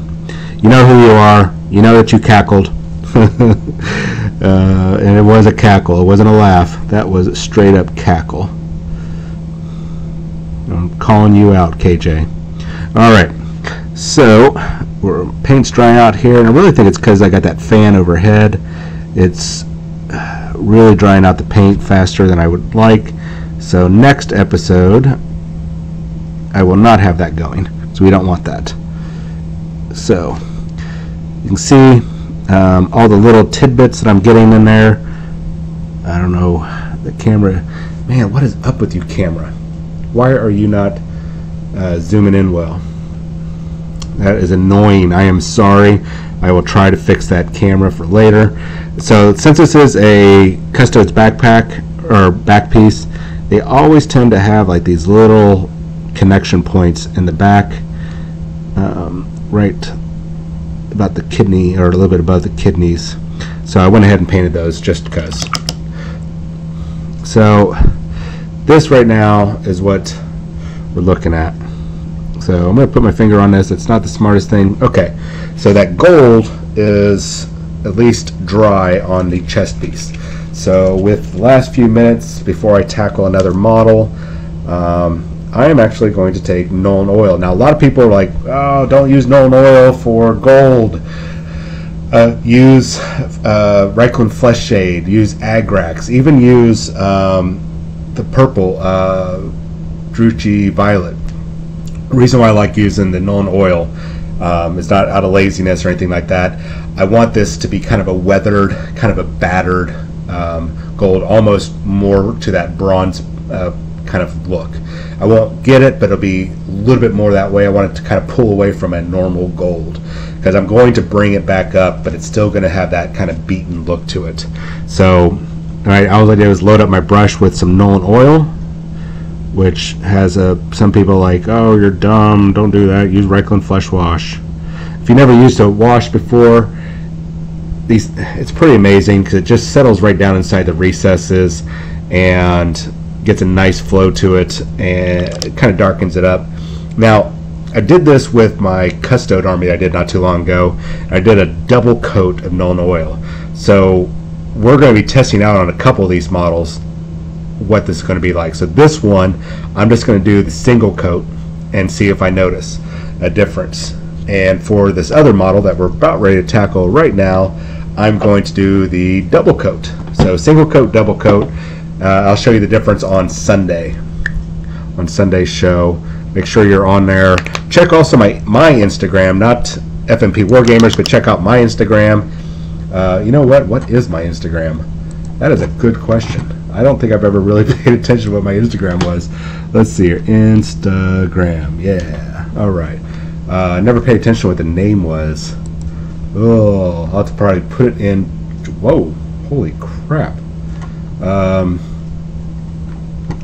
You know who you are. You know that you cackled. And it was a cackle. It wasn't a laugh. That was a straight up cackle. I'm calling you out, KJ. All right, so paint's drying out here, and I really think it's because I got that fan overhead. It's really drying out the paint faster than I would like. So next episode, I will not have that going, so we don't want that. So you can see all the little tidbits that I'm getting in there. I don't know, the camera, man, what is up with you, camera? Why are you not zooming in well? That is annoying. I am sorry. I will try to fix that camera for later. So since this is a Custodes backpack or back piece, they always tend to have like these little connection points in the back, right about the kidney, or a little bit above the kidneys. So I went ahead and painted those just because. So this right now is what we're looking at. So I'm going to put my finger on this. It's not the smartest thing. Okay, so that gold is at least dry on the chest piece. So with the last few minutes before I tackle another model, I am actually going to take Nuln Oil. Now a lot of people are like, oh, don't use Nuln Oil for gold. Use Reikland Flesh Shade, use Agrax, even use the purple Druchii Violet. The reason why I like using the Nuln Oil is not out of laziness or anything like that. I want this to be kind of a weathered, kind of a battered gold, almost more to that bronze kind of look. I won't get it, but it'll be a little bit more that way. I want it to kind of pull away from a normal gold, because I'm going to bring it back up, but it's still going to have that kind of beaten look to it. So, all right, all I did was load up my brush with some Nuln Oil, which has some people like, oh, you're dumb, don't do that, use Reikland Flesh Wash. If you never used a wash before, it's pretty amazing because it just settles right down inside the recesses and gets a nice flow to it, and it kind of darkens it up. Now, I did this with my Custode army I did not too long ago. I did a double coat of Nuln Oil. So we're going to be testing out on a couple of these models what this is going to be like. So this one, I'm just going to do the single coat and see if I notice a difference. And for this other model that we're about ready to tackle right now, I'm going to do the double coat. So single coat, double coat. I'll show you the difference on Sunday, on Sunday's show. Make sure you're on there. Check also my Instagram, not FMP Wargamers, but check out my Instagram. You know what? What is my Instagram? That is a good question. I don't think I've ever really paid attention to what my Instagram was. Let's see here. Instagram. Yeah. All right. I never paid attention to what the name was. Oh, I'll have to probably put it in. Whoa. Holy crap.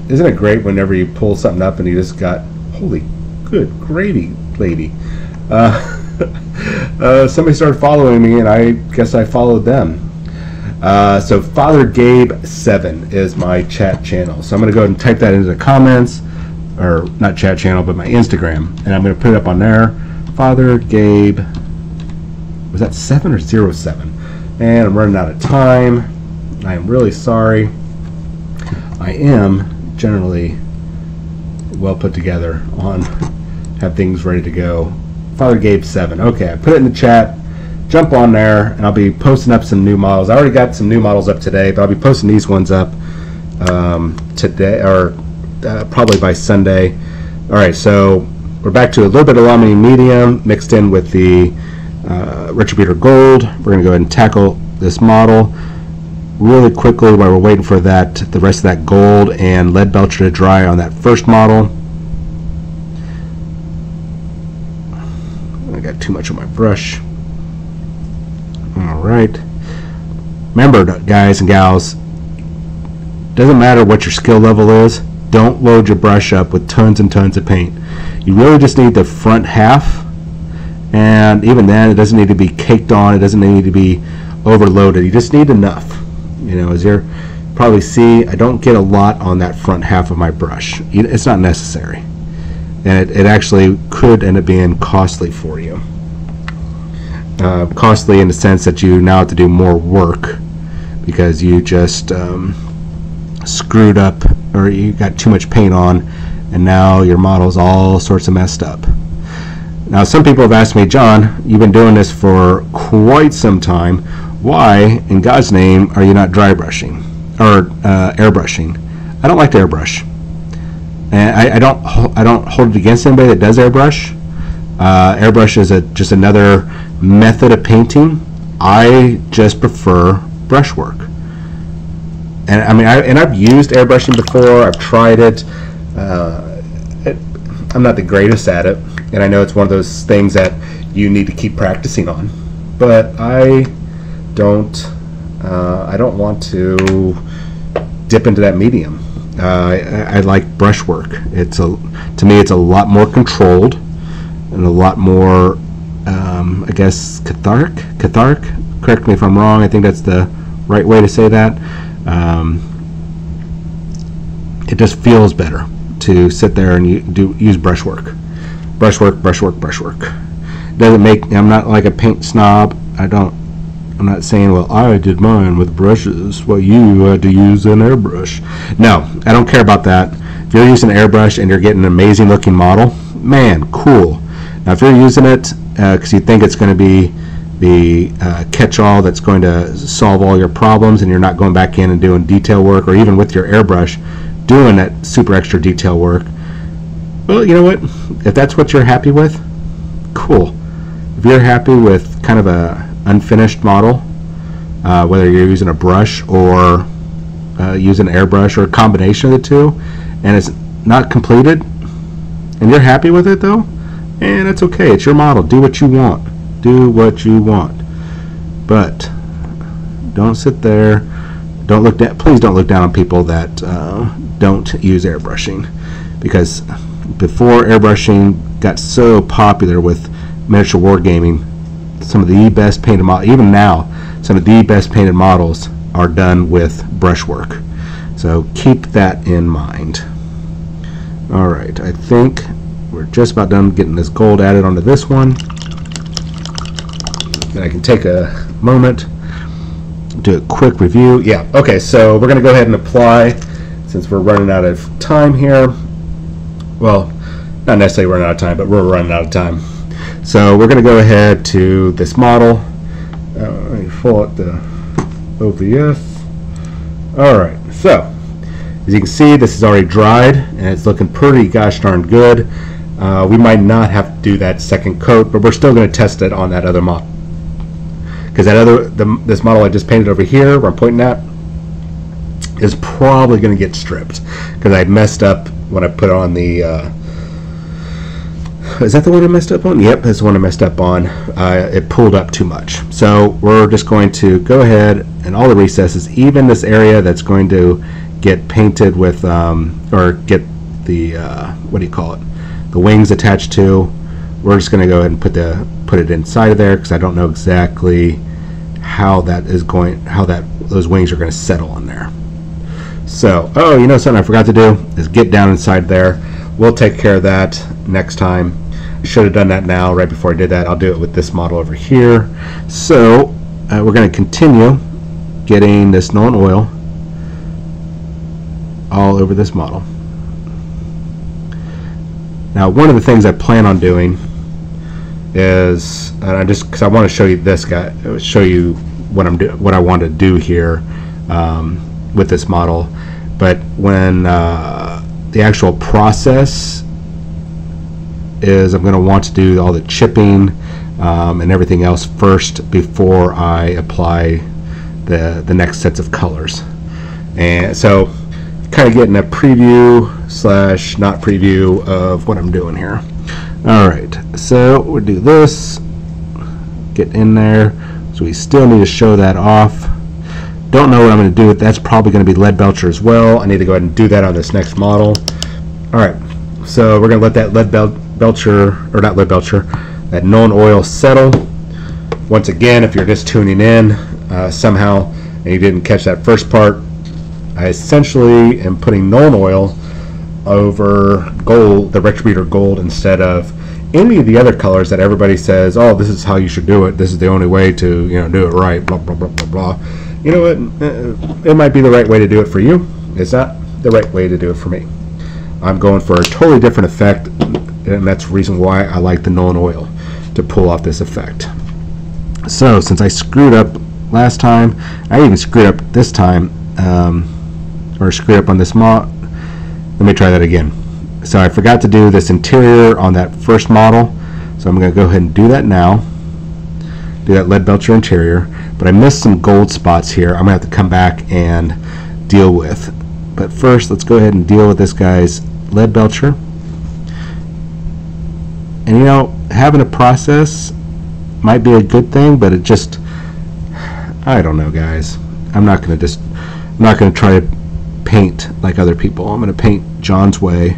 Isn't it great whenever you pull something up and you just got, holy good gravy, lady. Somebody started following me, and I guess I followed them. So Father Gabe 7 is my chat channel. So I'm going to go ahead and type that into the comments, or not chat channel, but my Instagram, and I'm going to put it up on there. Father Gabe, was that 7 or 07? And I'm running out of time. I am really sorry. I am generally well put together on have things ready to go. Father Gabe 7. Okay, I put it in the chat. Jump on there, and I'll be posting up some new models. I already got some new models up today, but I'll be posting these ones up today, or probably by Sunday. All right, so we're back to a little bit of Alumni Medium mixed in with the Retributor Gold. We're going to go ahead and tackle this model really quickly while we're waiting for that, the rest of that gold and lead belcher to dry on that first model. I got too much on my brush. All right. Remember, guys and gals, doesn't matter what your skill level is, don't load your brush up with tons and tons of paint. You really just need the front half, and even then, it doesn't need to be caked on. It doesn't need to be overloaded. You just need enough. You know, as you probably see, I don't get a lot on that front half of my brush. It's not necessary, and it actually could end up being costly for you. Costly in the sense that you now have to do more work because you just screwed up, or you got too much paint on and now your model's all sorts of messed up. Now, some people have asked me, John, you've been doing this for quite some time. Why, in God's name, are you not dry brushing or airbrushing? I don't like to airbrush, and I don't hold it against anybody that does airbrush. Airbrush is just another method of painting. I just prefer brushwork, and I mean, I've used airbrushing before. I've tried it. I'm not the greatest at it, and I know it's one of those things that you need to keep practicing on. But I don't want to dip into that medium. I like brushwork. To me, it's a lot more controlled and a lot more, I guess, cathartic. Correct me if I'm wrong. I think that's the right way to say that. It just feels better to sit there and use brushwork. Brushwork. Doesn't make. I'm not like a paint snob. I'm not saying, well, I did mine with brushes, well, you had to use an airbrush. No, I don't care about that. If you're using an airbrush and you're getting an amazing looking model, man, cool. Now, if you're using it because you think it's going to be the catch-all that's going to solve all your problems, and you're not going back in and doing detail work, or even with your airbrush doing that super extra detail work, well, you know what? If that's what you're happy with, cool. If you're happy with kind of a unfinished model, whether you're using a brush or using an airbrush or a combination of the two, and it's not completed, and you're happy with it though, and it's okay. It's your model. Do what you want. Do what you want. But don't sit there. Don't look down. Please don't look down on people that don't use airbrushing, because before airbrushing got so popular with miniature wargaming, some of the best painted models, even now, some of the best painted models are done with brushwork. So keep that in mind. All right, I think we're just about done getting this gold added onto this one. And I can take a moment, do a quick review. Yeah, okay, so we're going to go ahead and apply, since we're running out of time here. Well, not necessarily running out of time, but we're running out of time. So we're going to go ahead to this model. Let me pull out the OBS. Alright, so as you can see, this is already dried and it's looking pretty gosh darn good. We might not have to do that second coat, but we're still going to test it on that other model, because this model I just painted over here, where I'm pointing at, is probably going to get stripped because I messed up when I put on the is that the one I messed up on? Yep, that's the one I messed up on. It pulled up too much. So we're just going to go ahead and all the recesses, even this area that's going to get painted with, or get the, what do you call it? The wings attached to. We're just going to go ahead and put it inside of there, because I don't know exactly how those wings are going to settle on there. So, oh, you know something I forgot to do is get down inside there. We'll take care of that next time. I should have done that now, right before I did that. I'll do it with this model over here. So we're going to continue getting this Nuln Oil all over this model. Now, one of the things I plan on doing is, and because I want to show you this guy, show you what I want to do here with this model. But when the actual process is, I'm going to want to do all the chipping and everything else first before I apply the next sets of colors. And so kind of getting a preview / not preview of what I'm doing here. Alright, so we'll do this, get in there. So we still need to show that off. Don't know what I'm going to do with that's probably going to be lead belcher as well. I need to go ahead and do that on this next model. Alright, so we're going to let that that Nuln Oil settle. Once again, if you're just tuning in somehow and you didn't catch that first part, I essentially am putting Nuln Oil over gold, the Retributor Gold, instead of any of the other colors that everybody says, oh, this is how you should do it, this is the only way to, you know, do it right, blah blah blah blah blah. You know what, it might be the right way to do it for you. It's not the right way to do it for me. I'm going for a totally different effect, and that's the reason why I like the Nuln Oil to pull off this effect. So since I screwed up last time, I even screwed up this time, or screwed up on this mod. Let me try that again. So I forgot to do this interior on that first model, so I'm going to go ahead and do that now. Do that lead belcher interior, but I missed some gold spots here I'm going to have to come back and deal with. But first, let's go ahead and deal with this guy's lead belcher. And you know, having a process might be a good thing, but it just, I don't know, guys. I'm not going to try to paint like other people. I'm going to paint John's way,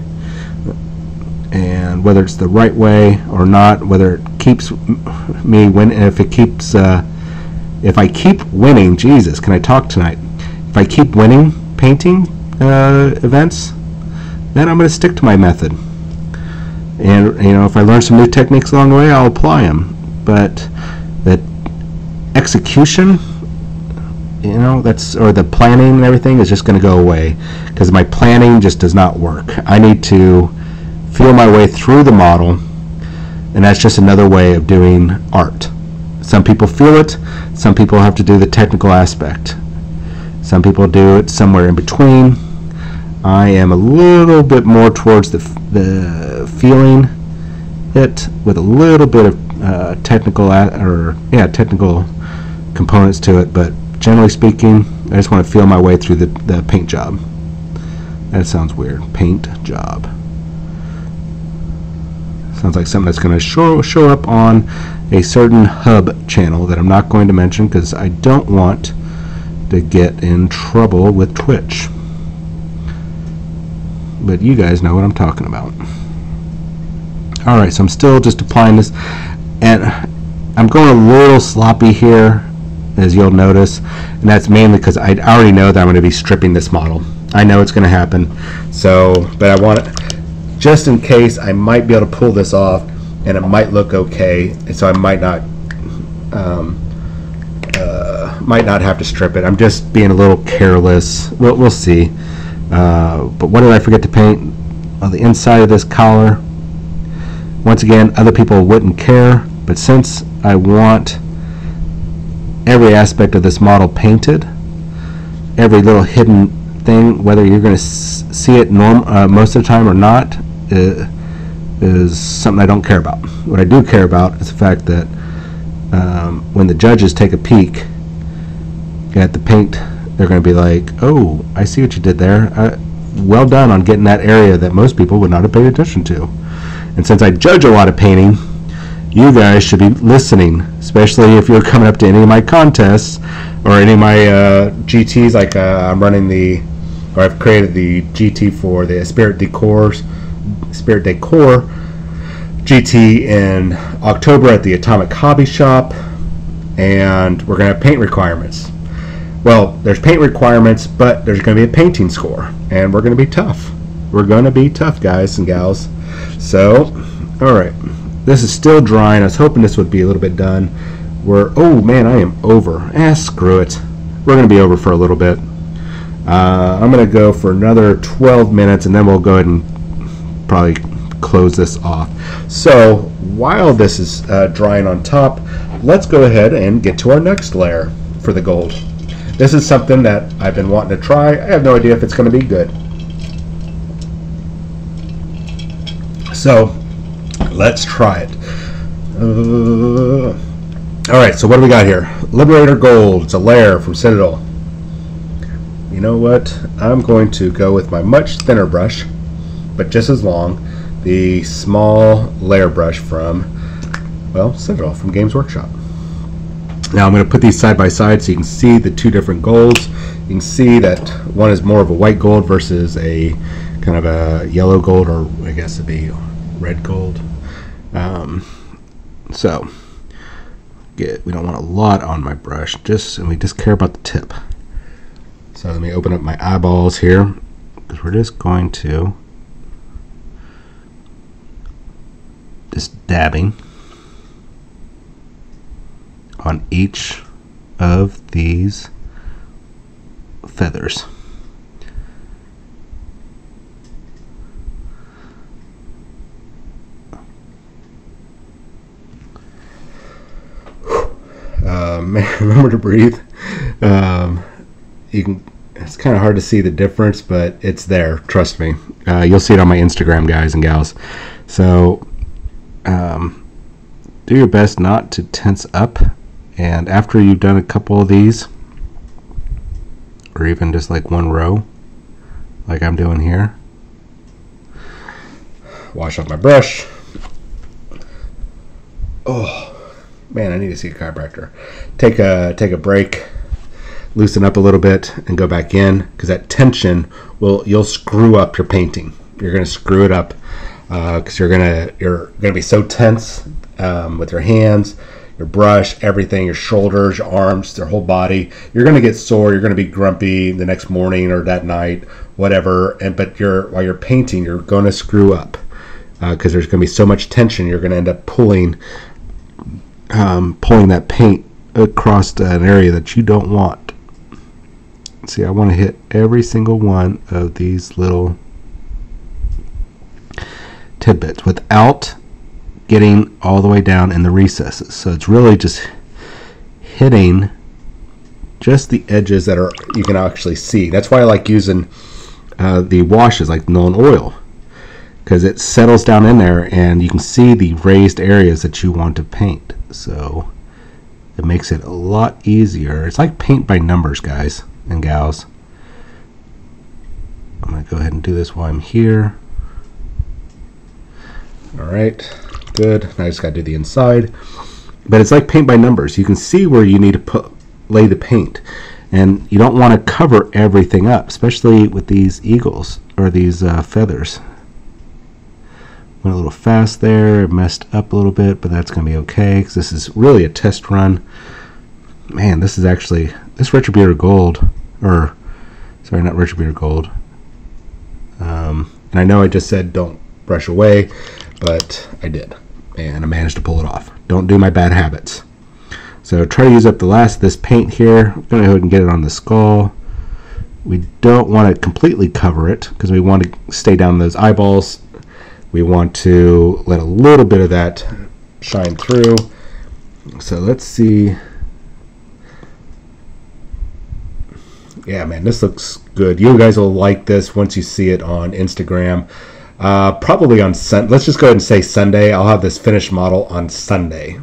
and whether it's the right way or not, whether it keeps me winning, if it keeps, if I keep winning, Jesus, can I talk tonight? If I keep winning painting events, then I'm going to stick to my method. And you know, if I learn some new techniques along the way, I'll apply them. But that execution, you know, or the planning and everything is just going to go away, because my planning just does not work. I need to feel my way through the model, and that's just another way of doing art. Some people feel it, some people have to do the technical aspect, some people do it somewhere in between. I am a little bit more towards the feeling it with a little bit of technical components to it, but generally speaking, I just want to feel my way through the paint job. That sounds weird. Paint job. Sounds like something that's going to show up on a certain hub channel that I'm not going to mention because I don't want to get in trouble with Twitch. But you guys know what I'm talking about. Alright, so I'm still just applying this, and I'm going a little sloppy here, as you'll notice, and that's mainly because I already know that I'm going to be stripping this model. I know it's going to happen, so, but I want it, just in case, I might be able to pull this off, and it might look okay, and so I might not have to strip it. I'm just being a little careless. We'll see. But what did I forget to paint on the inside of this collar? Once again, other people wouldn't care, but since I want every aspect of this model painted, every little hidden thing, whether you're going to see it most of the time or not, is something I don't care about. What I do care about is the fact that when the judges take a peek at the paint, they're going to be like, oh, I see what you did there. Well done on getting that area that most people would not have paid attention to. And since I judge a lot of painting, you guys should be listening, especially if you're coming up to any of my contests or any of my GTs, like I'm running I've created the GT for the Spirit Decor GT in October at the Atomic Hobby Shop, and we're going to have paint requirements. Well, there's paint requirements, but there's going to be a painting score, and we're going to be tough. We're going to be tough, guys and gals. So, all right, this is still drying. I was hoping this would be a little bit done. Oh man, I am over. Screw it. We're going to be over for a little bit. I'm going to go for another 12 minutes, and then we'll go ahead and probably close this off. So while this is drying on top, let's go ahead and get to our next layer for the gold. This is something that I've been wanting to try. I have no idea if it's going to be good. So let's try it. Alright, so what do we got here? Liberator Gold. It's a layer from Citadel. You know what? I'm going to go with my much thinner brush, but just as long. The small layer brush from, well, Citadel, from Games Workshop. Now I'm going to put these side by side so you can see the two different golds. You can see that one is more of a white gold versus a kind of a yellow gold, or I guess it'd be red gold. So we don't want a lot on my brush, and we just care about the tip. So let me open up my eyeballs here, because we're just going to dabbing on each of these feathers. remember to breathe. You can. It's kind of hard to see the difference, but it's there. Trust me. You'll see it on my Instagram, guys and gals. So do your best not to tense up. And after you've done a couple of these, or even just like one row, like I'm doing here, wash off my brush. Oh man, I need to see a chiropractor. Take a break, loosen up a little bit, and go back in, because that tension you'll screw up your painting. You're gonna screw it up because you're gonna be so tense with your hands, your brush, everything, your shoulders, your arms, their whole body. You're gonna get sore. You're gonna be grumpy the next morning or that night, whatever. But while you're painting, you're gonna screw up because there's gonna be so much tension. You're gonna end up pulling that paint across an area that you don't want. See, I want to hit every single one of these little tidbits without getting all the way down in the recesses. So it's really just hitting just the edges that you can actually see. That's why I like using the washes like Known Oil, because it settles down in there and you can see the raised areas that you want to paint. So it makes it a lot easier. It's like paint by numbers, guys and gals. I'm going to go ahead and do this while I'm here. Alright, good. Now I just got to do the inside. But it's like paint by numbers. You can see where you need to lay the paint. And you don't want to cover everything up, especially with these eagles, or these feathers. Went a little fast there, messed up a little bit, but that's going to be okay, because this is really a test run. Man, this is actually, this Retributor Gold, or, sorry, not Retributor Gold. And I know I just said don't brush away, but I did, and I managed to pull it off. Don't do my bad habits. So try to use up the last of this paint here. I'm going to go ahead and get it on the skull. We don't want to completely cover it, because we want to stay down those eyeballs. We want to let a little bit of that shine through. So let's see. Yeah, man, this looks good. You guys will like this once you see it on Instagram. Probably on Sunday. Let's just go ahead and say Sunday. I'll have this finished model on Sunday.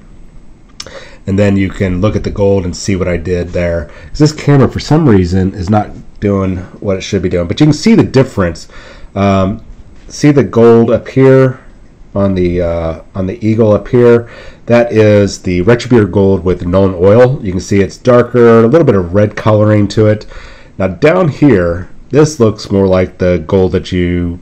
And then you can look at the gold and see what I did there. Because this camera, for some reason, is not doing what it should be doing. But you can see the difference. See the gold up here on the eagle up here? That is the Retributor Gold with Known Oil. You can see it's darker, a little bit of red coloring to it. Now down here, this looks more like the gold that you're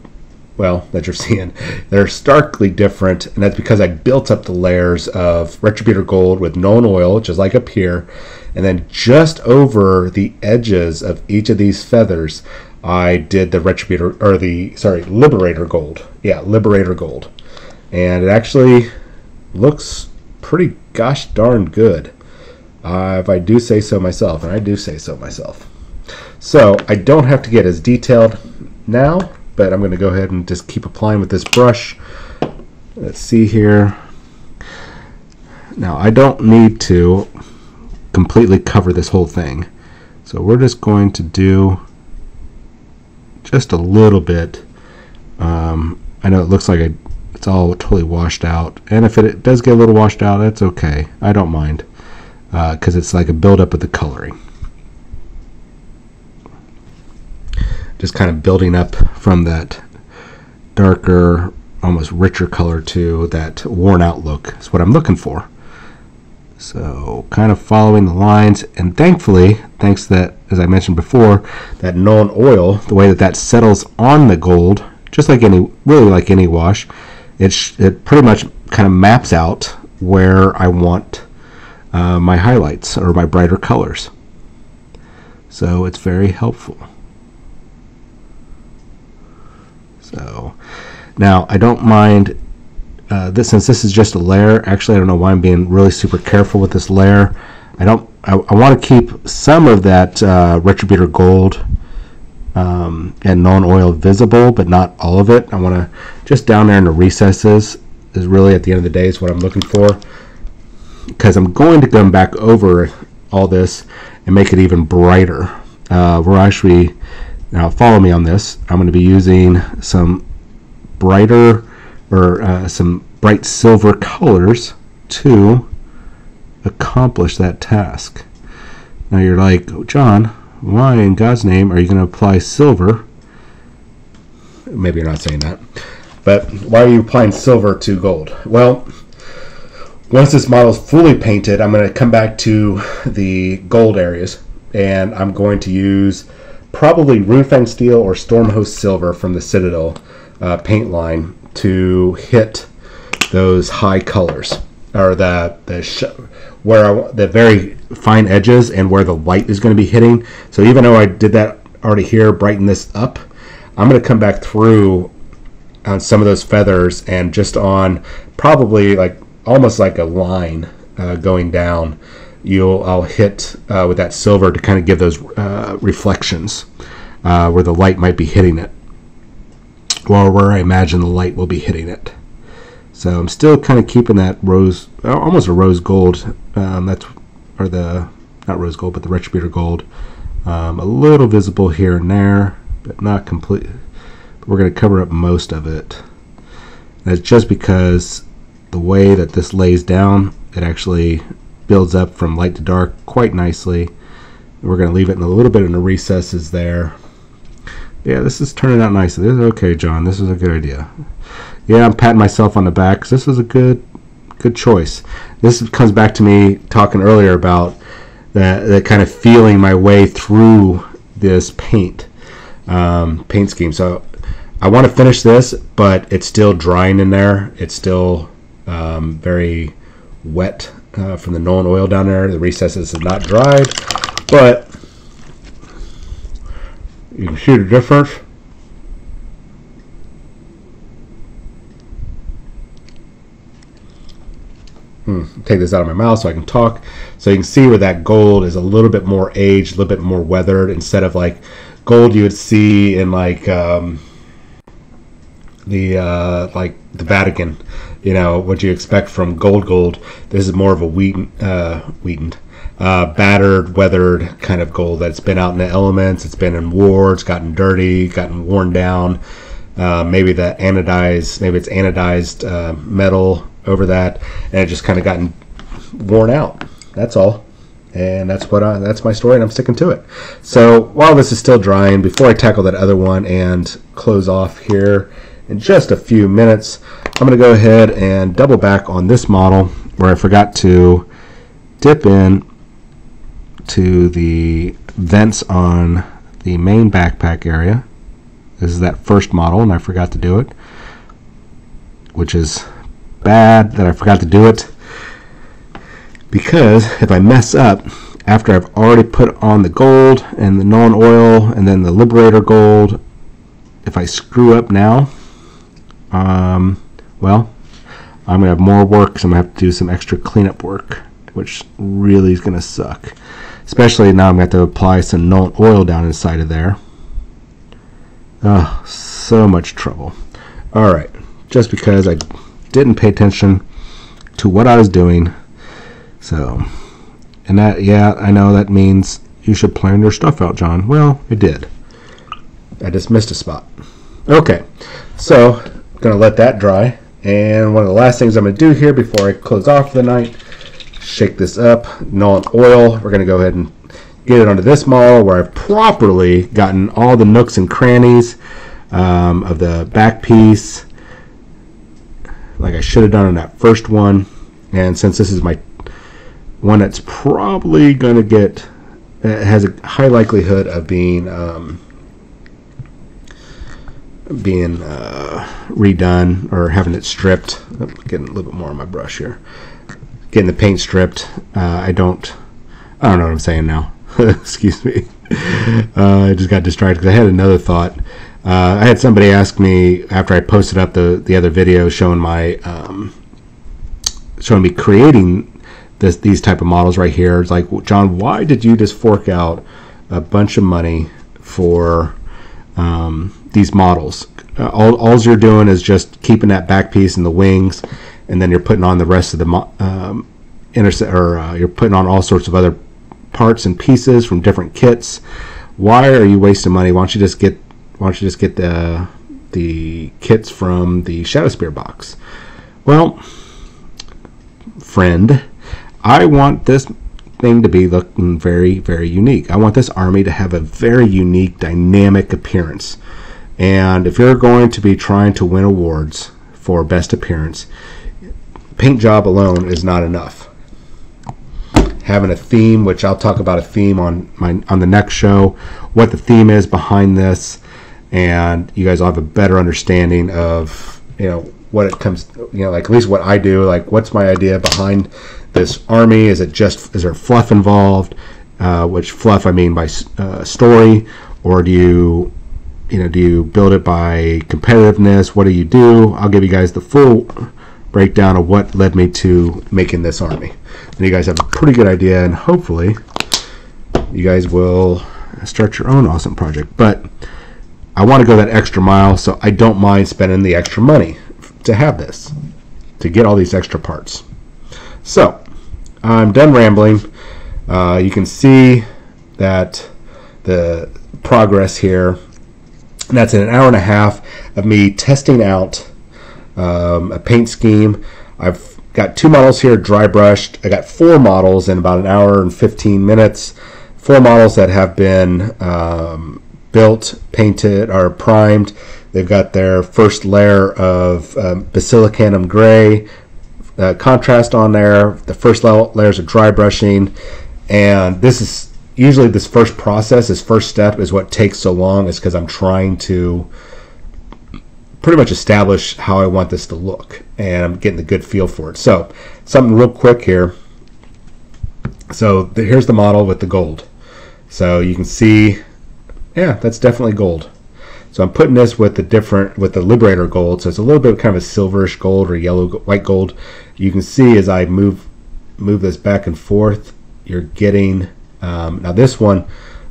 seeing. They're starkly different, and that's because I built up the layers of Retributor Gold with Known Oil, just like up here, and then just over the edges of each of these feathers, I did the Liberator Gold. Yeah, Liberator Gold. And it actually looks pretty gosh darn good, if I do say so myself, and I do say so myself. So I don't have to get as detailed now, but I'm going to go ahead and just keep applying with this brush. Let's see here. Now I don't need to completely cover this whole thing, so we're just going to do just a little bit. I know it looks like it's all totally washed out, and if it does get a little washed out, that's okay. I don't mind, because it's like a buildup of the coloring. Just kind of building up from that darker, almost richer color to that worn out look is what I'm looking for. So kind of following the lines, and thankfully, thanks to that, as I mentioned before, that Known Oil, the way that settles on the gold, just like really like any wash, it pretty much kind of maps out where I want my highlights or my brighter colors. So it's very helpful. So now I don't mind this, since this is just a layer. Actually, I don't know why I'm being really super careful with this layer. I want to keep some of that Retributor Gold and Known Oil visible, but not all of it. I want to just down there in the recesses is really, at the end of the day, is what I'm looking for, because I'm going to come back over all this and make it even brighter. We're actually, now follow me on this, I'm going to be using some brighter or some bright silver colors to accomplish that task. Now you're like, oh, John, why in God's name are you going to apply silver? Maybe you're not saying that, but why are you applying silver to gold? Well, once this model is fully painted, I'm going to come back to the gold areas, and I'm going to use probably Runefang Steel or Stormhost Silver from the Citadel paint line to hit those high colors, or the very fine edges and where the light is going to be hitting. So even though I did that already here, brighten this up, I'm going to come back through on some of those feathers and just on probably like almost like a line going down, I'll hit with that silver to kind of give those reflections where the light might be hitting it, or where I imagine the light will be hitting it. So I'm still kind of keeping that rose, almost a rose gold. Not rose gold, but the Retributor gold, a little visible here and there, but not complete. But we're going to cover up most of it. That's just because the way that this lays down, it actually builds up from light to dark quite nicely. We're going to leave it in a little bit in the recesses there. Yeah, this is turning out nicely. This is okay, John. This is a good idea. Yeah, I'm patting myself on the back because this was a good choice. This comes back to me talking earlier about the kind of feeling my way through this paint scheme. So I want to finish this, but it's still drying in there. It's still very wet from the Nolan oil down there. The recesses have not dried, but you can see the difference. Take this out of my mouth so I can talk. So you can see where that gold is a little bit more aged, a little bit more weathered, instead of like gold you would see in like the Vatican. You know what you expect from gold. This is more of a battered, weathered kind of gold that's been out in the elements. It's been in war. It's gotten dirty, gotten worn down. Maybe it's anodized metal over that, and it just kind of gotten worn out. That's all, and that's my story, and I'm sticking to it. So while this is still drying, before I tackle that other one and close off here in just a few minutes, I'm going to go ahead and double back on this model where I forgot to dip in to the vents on the main backpack area. This is that first model, and I forgot to do it, which is bad that I forgot to do it, because if I mess up after I've already put on the gold and the Nolan oil and then the Liberator gold, if I screw up now, well, I'm gonna have more work, so I'm gonna have to do some extra cleanup work, which really is gonna suck. Especially now I'm gonna have to apply some Nolan oil down inside of there. Oh, so much trouble. Alright, just because I didn't pay attention to what I was doing. So, and that, yeah, I know that means you should plan your stuff out, John. Well, I did. I just missed a spot. Okay, so I'm gonna let that dry, and one of the last things I'm gonna do here before I close off for the night, shake this up. Nolan oil, we're gonna go ahead and get it onto this model where I've properly gotten all the nooks and crannies of the back piece, like I should have done on that first one. And since this is my one that's probably going to get, it has a high likelihood of being redone or having it stripped. I'm getting a little bit more on my brush here. Getting the paint stripped. I don't know what I'm saying now. Excuse me. I just got distracted because I had another thought. I had somebody ask me after I posted up the other video showing me creating these type of models right here. It's like, John, why did you just fork out a bunch of money for these models? All you're doing is just keeping that back piece and the wings, and then you're putting on the rest of the you're putting on all sorts of other parts and pieces from different kits. Why are you wasting money? Why don't you just get the kits from the Shadow Spear box? Well, friend, I want this thing to be looking very, very unique. I want this army to have a very unique, dynamic appearance. And if you're going to be trying to win awards for best appearance, paint job alone is not enough. Having a theme, which I'll talk about a theme on the next show, what the theme is behind this, and you guys will have a better understanding of, you know, what it comes, you know, like at least what I do, like what's my idea behind this army. Is there fluff involved? Which fluff I mean by story, or do you build it by competitiveness? What do you do? I'll give you guys the full breakdown of what led me to making this army. And you guys have a pretty good idea, and hopefully you guys will start your own awesome project. But I want to go that extra mile, so I don't mind spending the extra money to have this, to get all these extra parts. So I'm done rambling. You can see that the progress here, and that's in an hour and a half of me testing out a paint scheme. I've got 2 models here dry brushed. I got 4 models in about an hour and 15 minutes. 4 models that have been built, painted, or primed. They've got their first layer of basilicanum gray contrast on there. The first layers of dry brushing, and this is usually this first process, this first step is what takes so long, is because I'm trying to pretty much establish how I want this to look, and I'm getting the good feel for it. So something real quick here. So here's the model with the gold. So you can see, yeah, that's definitely gold. So I'm putting this with the Liberator gold. So it's a little bit of kind of a silverish gold or yellow, white gold. You can see as I move this back and forth, you're getting, now this one,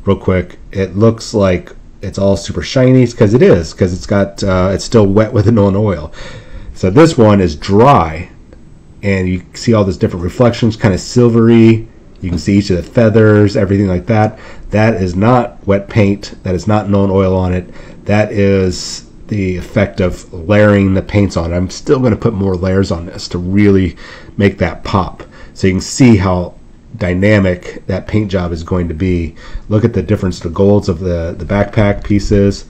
real quick, it looks like it's all super shiny, because it's got, it's still wet with an oil. So this one is dry, and you see all those different reflections, kind of silvery. You can see each of the feathers, everything like that. That is not wet paint. That is not known oil on it. That is the effect of layering the paints on. I'm still going to put more layers on this to really make that pop, so you can see how dynamic that paint job is going to be. Look at the difference, the golds of the backpack pieces.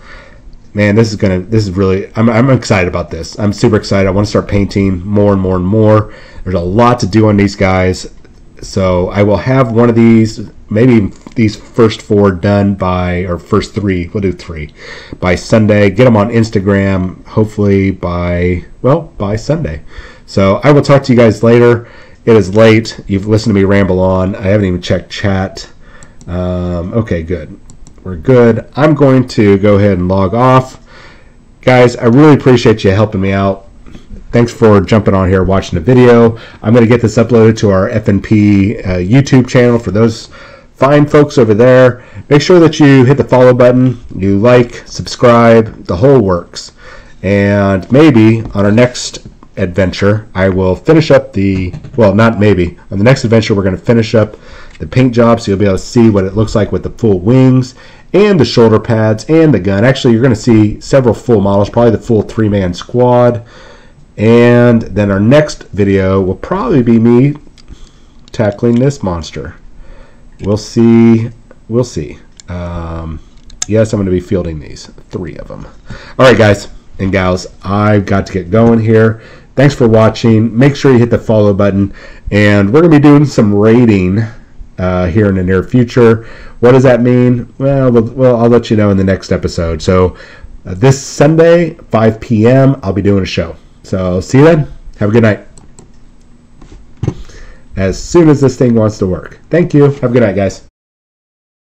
Man, this is really, I'm excited about this. I'm super excited. I want to start painting more and more and more. There's a lot to do on these guys. So I will have one of these, maybe these first 4 done by, or first 3, we'll do 3 by Sunday. Get them on Instagram, hopefully by Sunday. So I will talk to you guys later. It is late. You've listened to me ramble on. I haven't even checked chat. Okay, good. We're good. I'm going to go ahead and log off. Guys, I really appreciate you helping me out. Thanks for jumping on here, watching the video. I'm going to get this uploaded to our FNP YouTube channel for those fine folks over there. Make sure that you hit the follow button, you like, subscribe, the whole works. And maybe on our next adventure, I will finish up not maybe. On the next adventure, we're going to finish up the paint job, so you'll be able to see what it looks like with the full wings and the shoulder pads and the gun. Actually, you're going to see several full models, probably the full 3-man squad. And then our next video will probably be me tackling this monster. We'll see. We'll see. Yes, I'm going to be fielding these, 3 of them. All right, guys and gals, I've got to get going here. Thanks for watching. Make sure you hit the follow button. And we're going to be doing some raiding here in the near future. What does that mean? Well, I'll let you know in the next episode. So this Sunday, 5 p.m., I'll be doing a show. So see you then. Have a good night. As soon as this thing wants to work. Thank you. Have a good night, guys.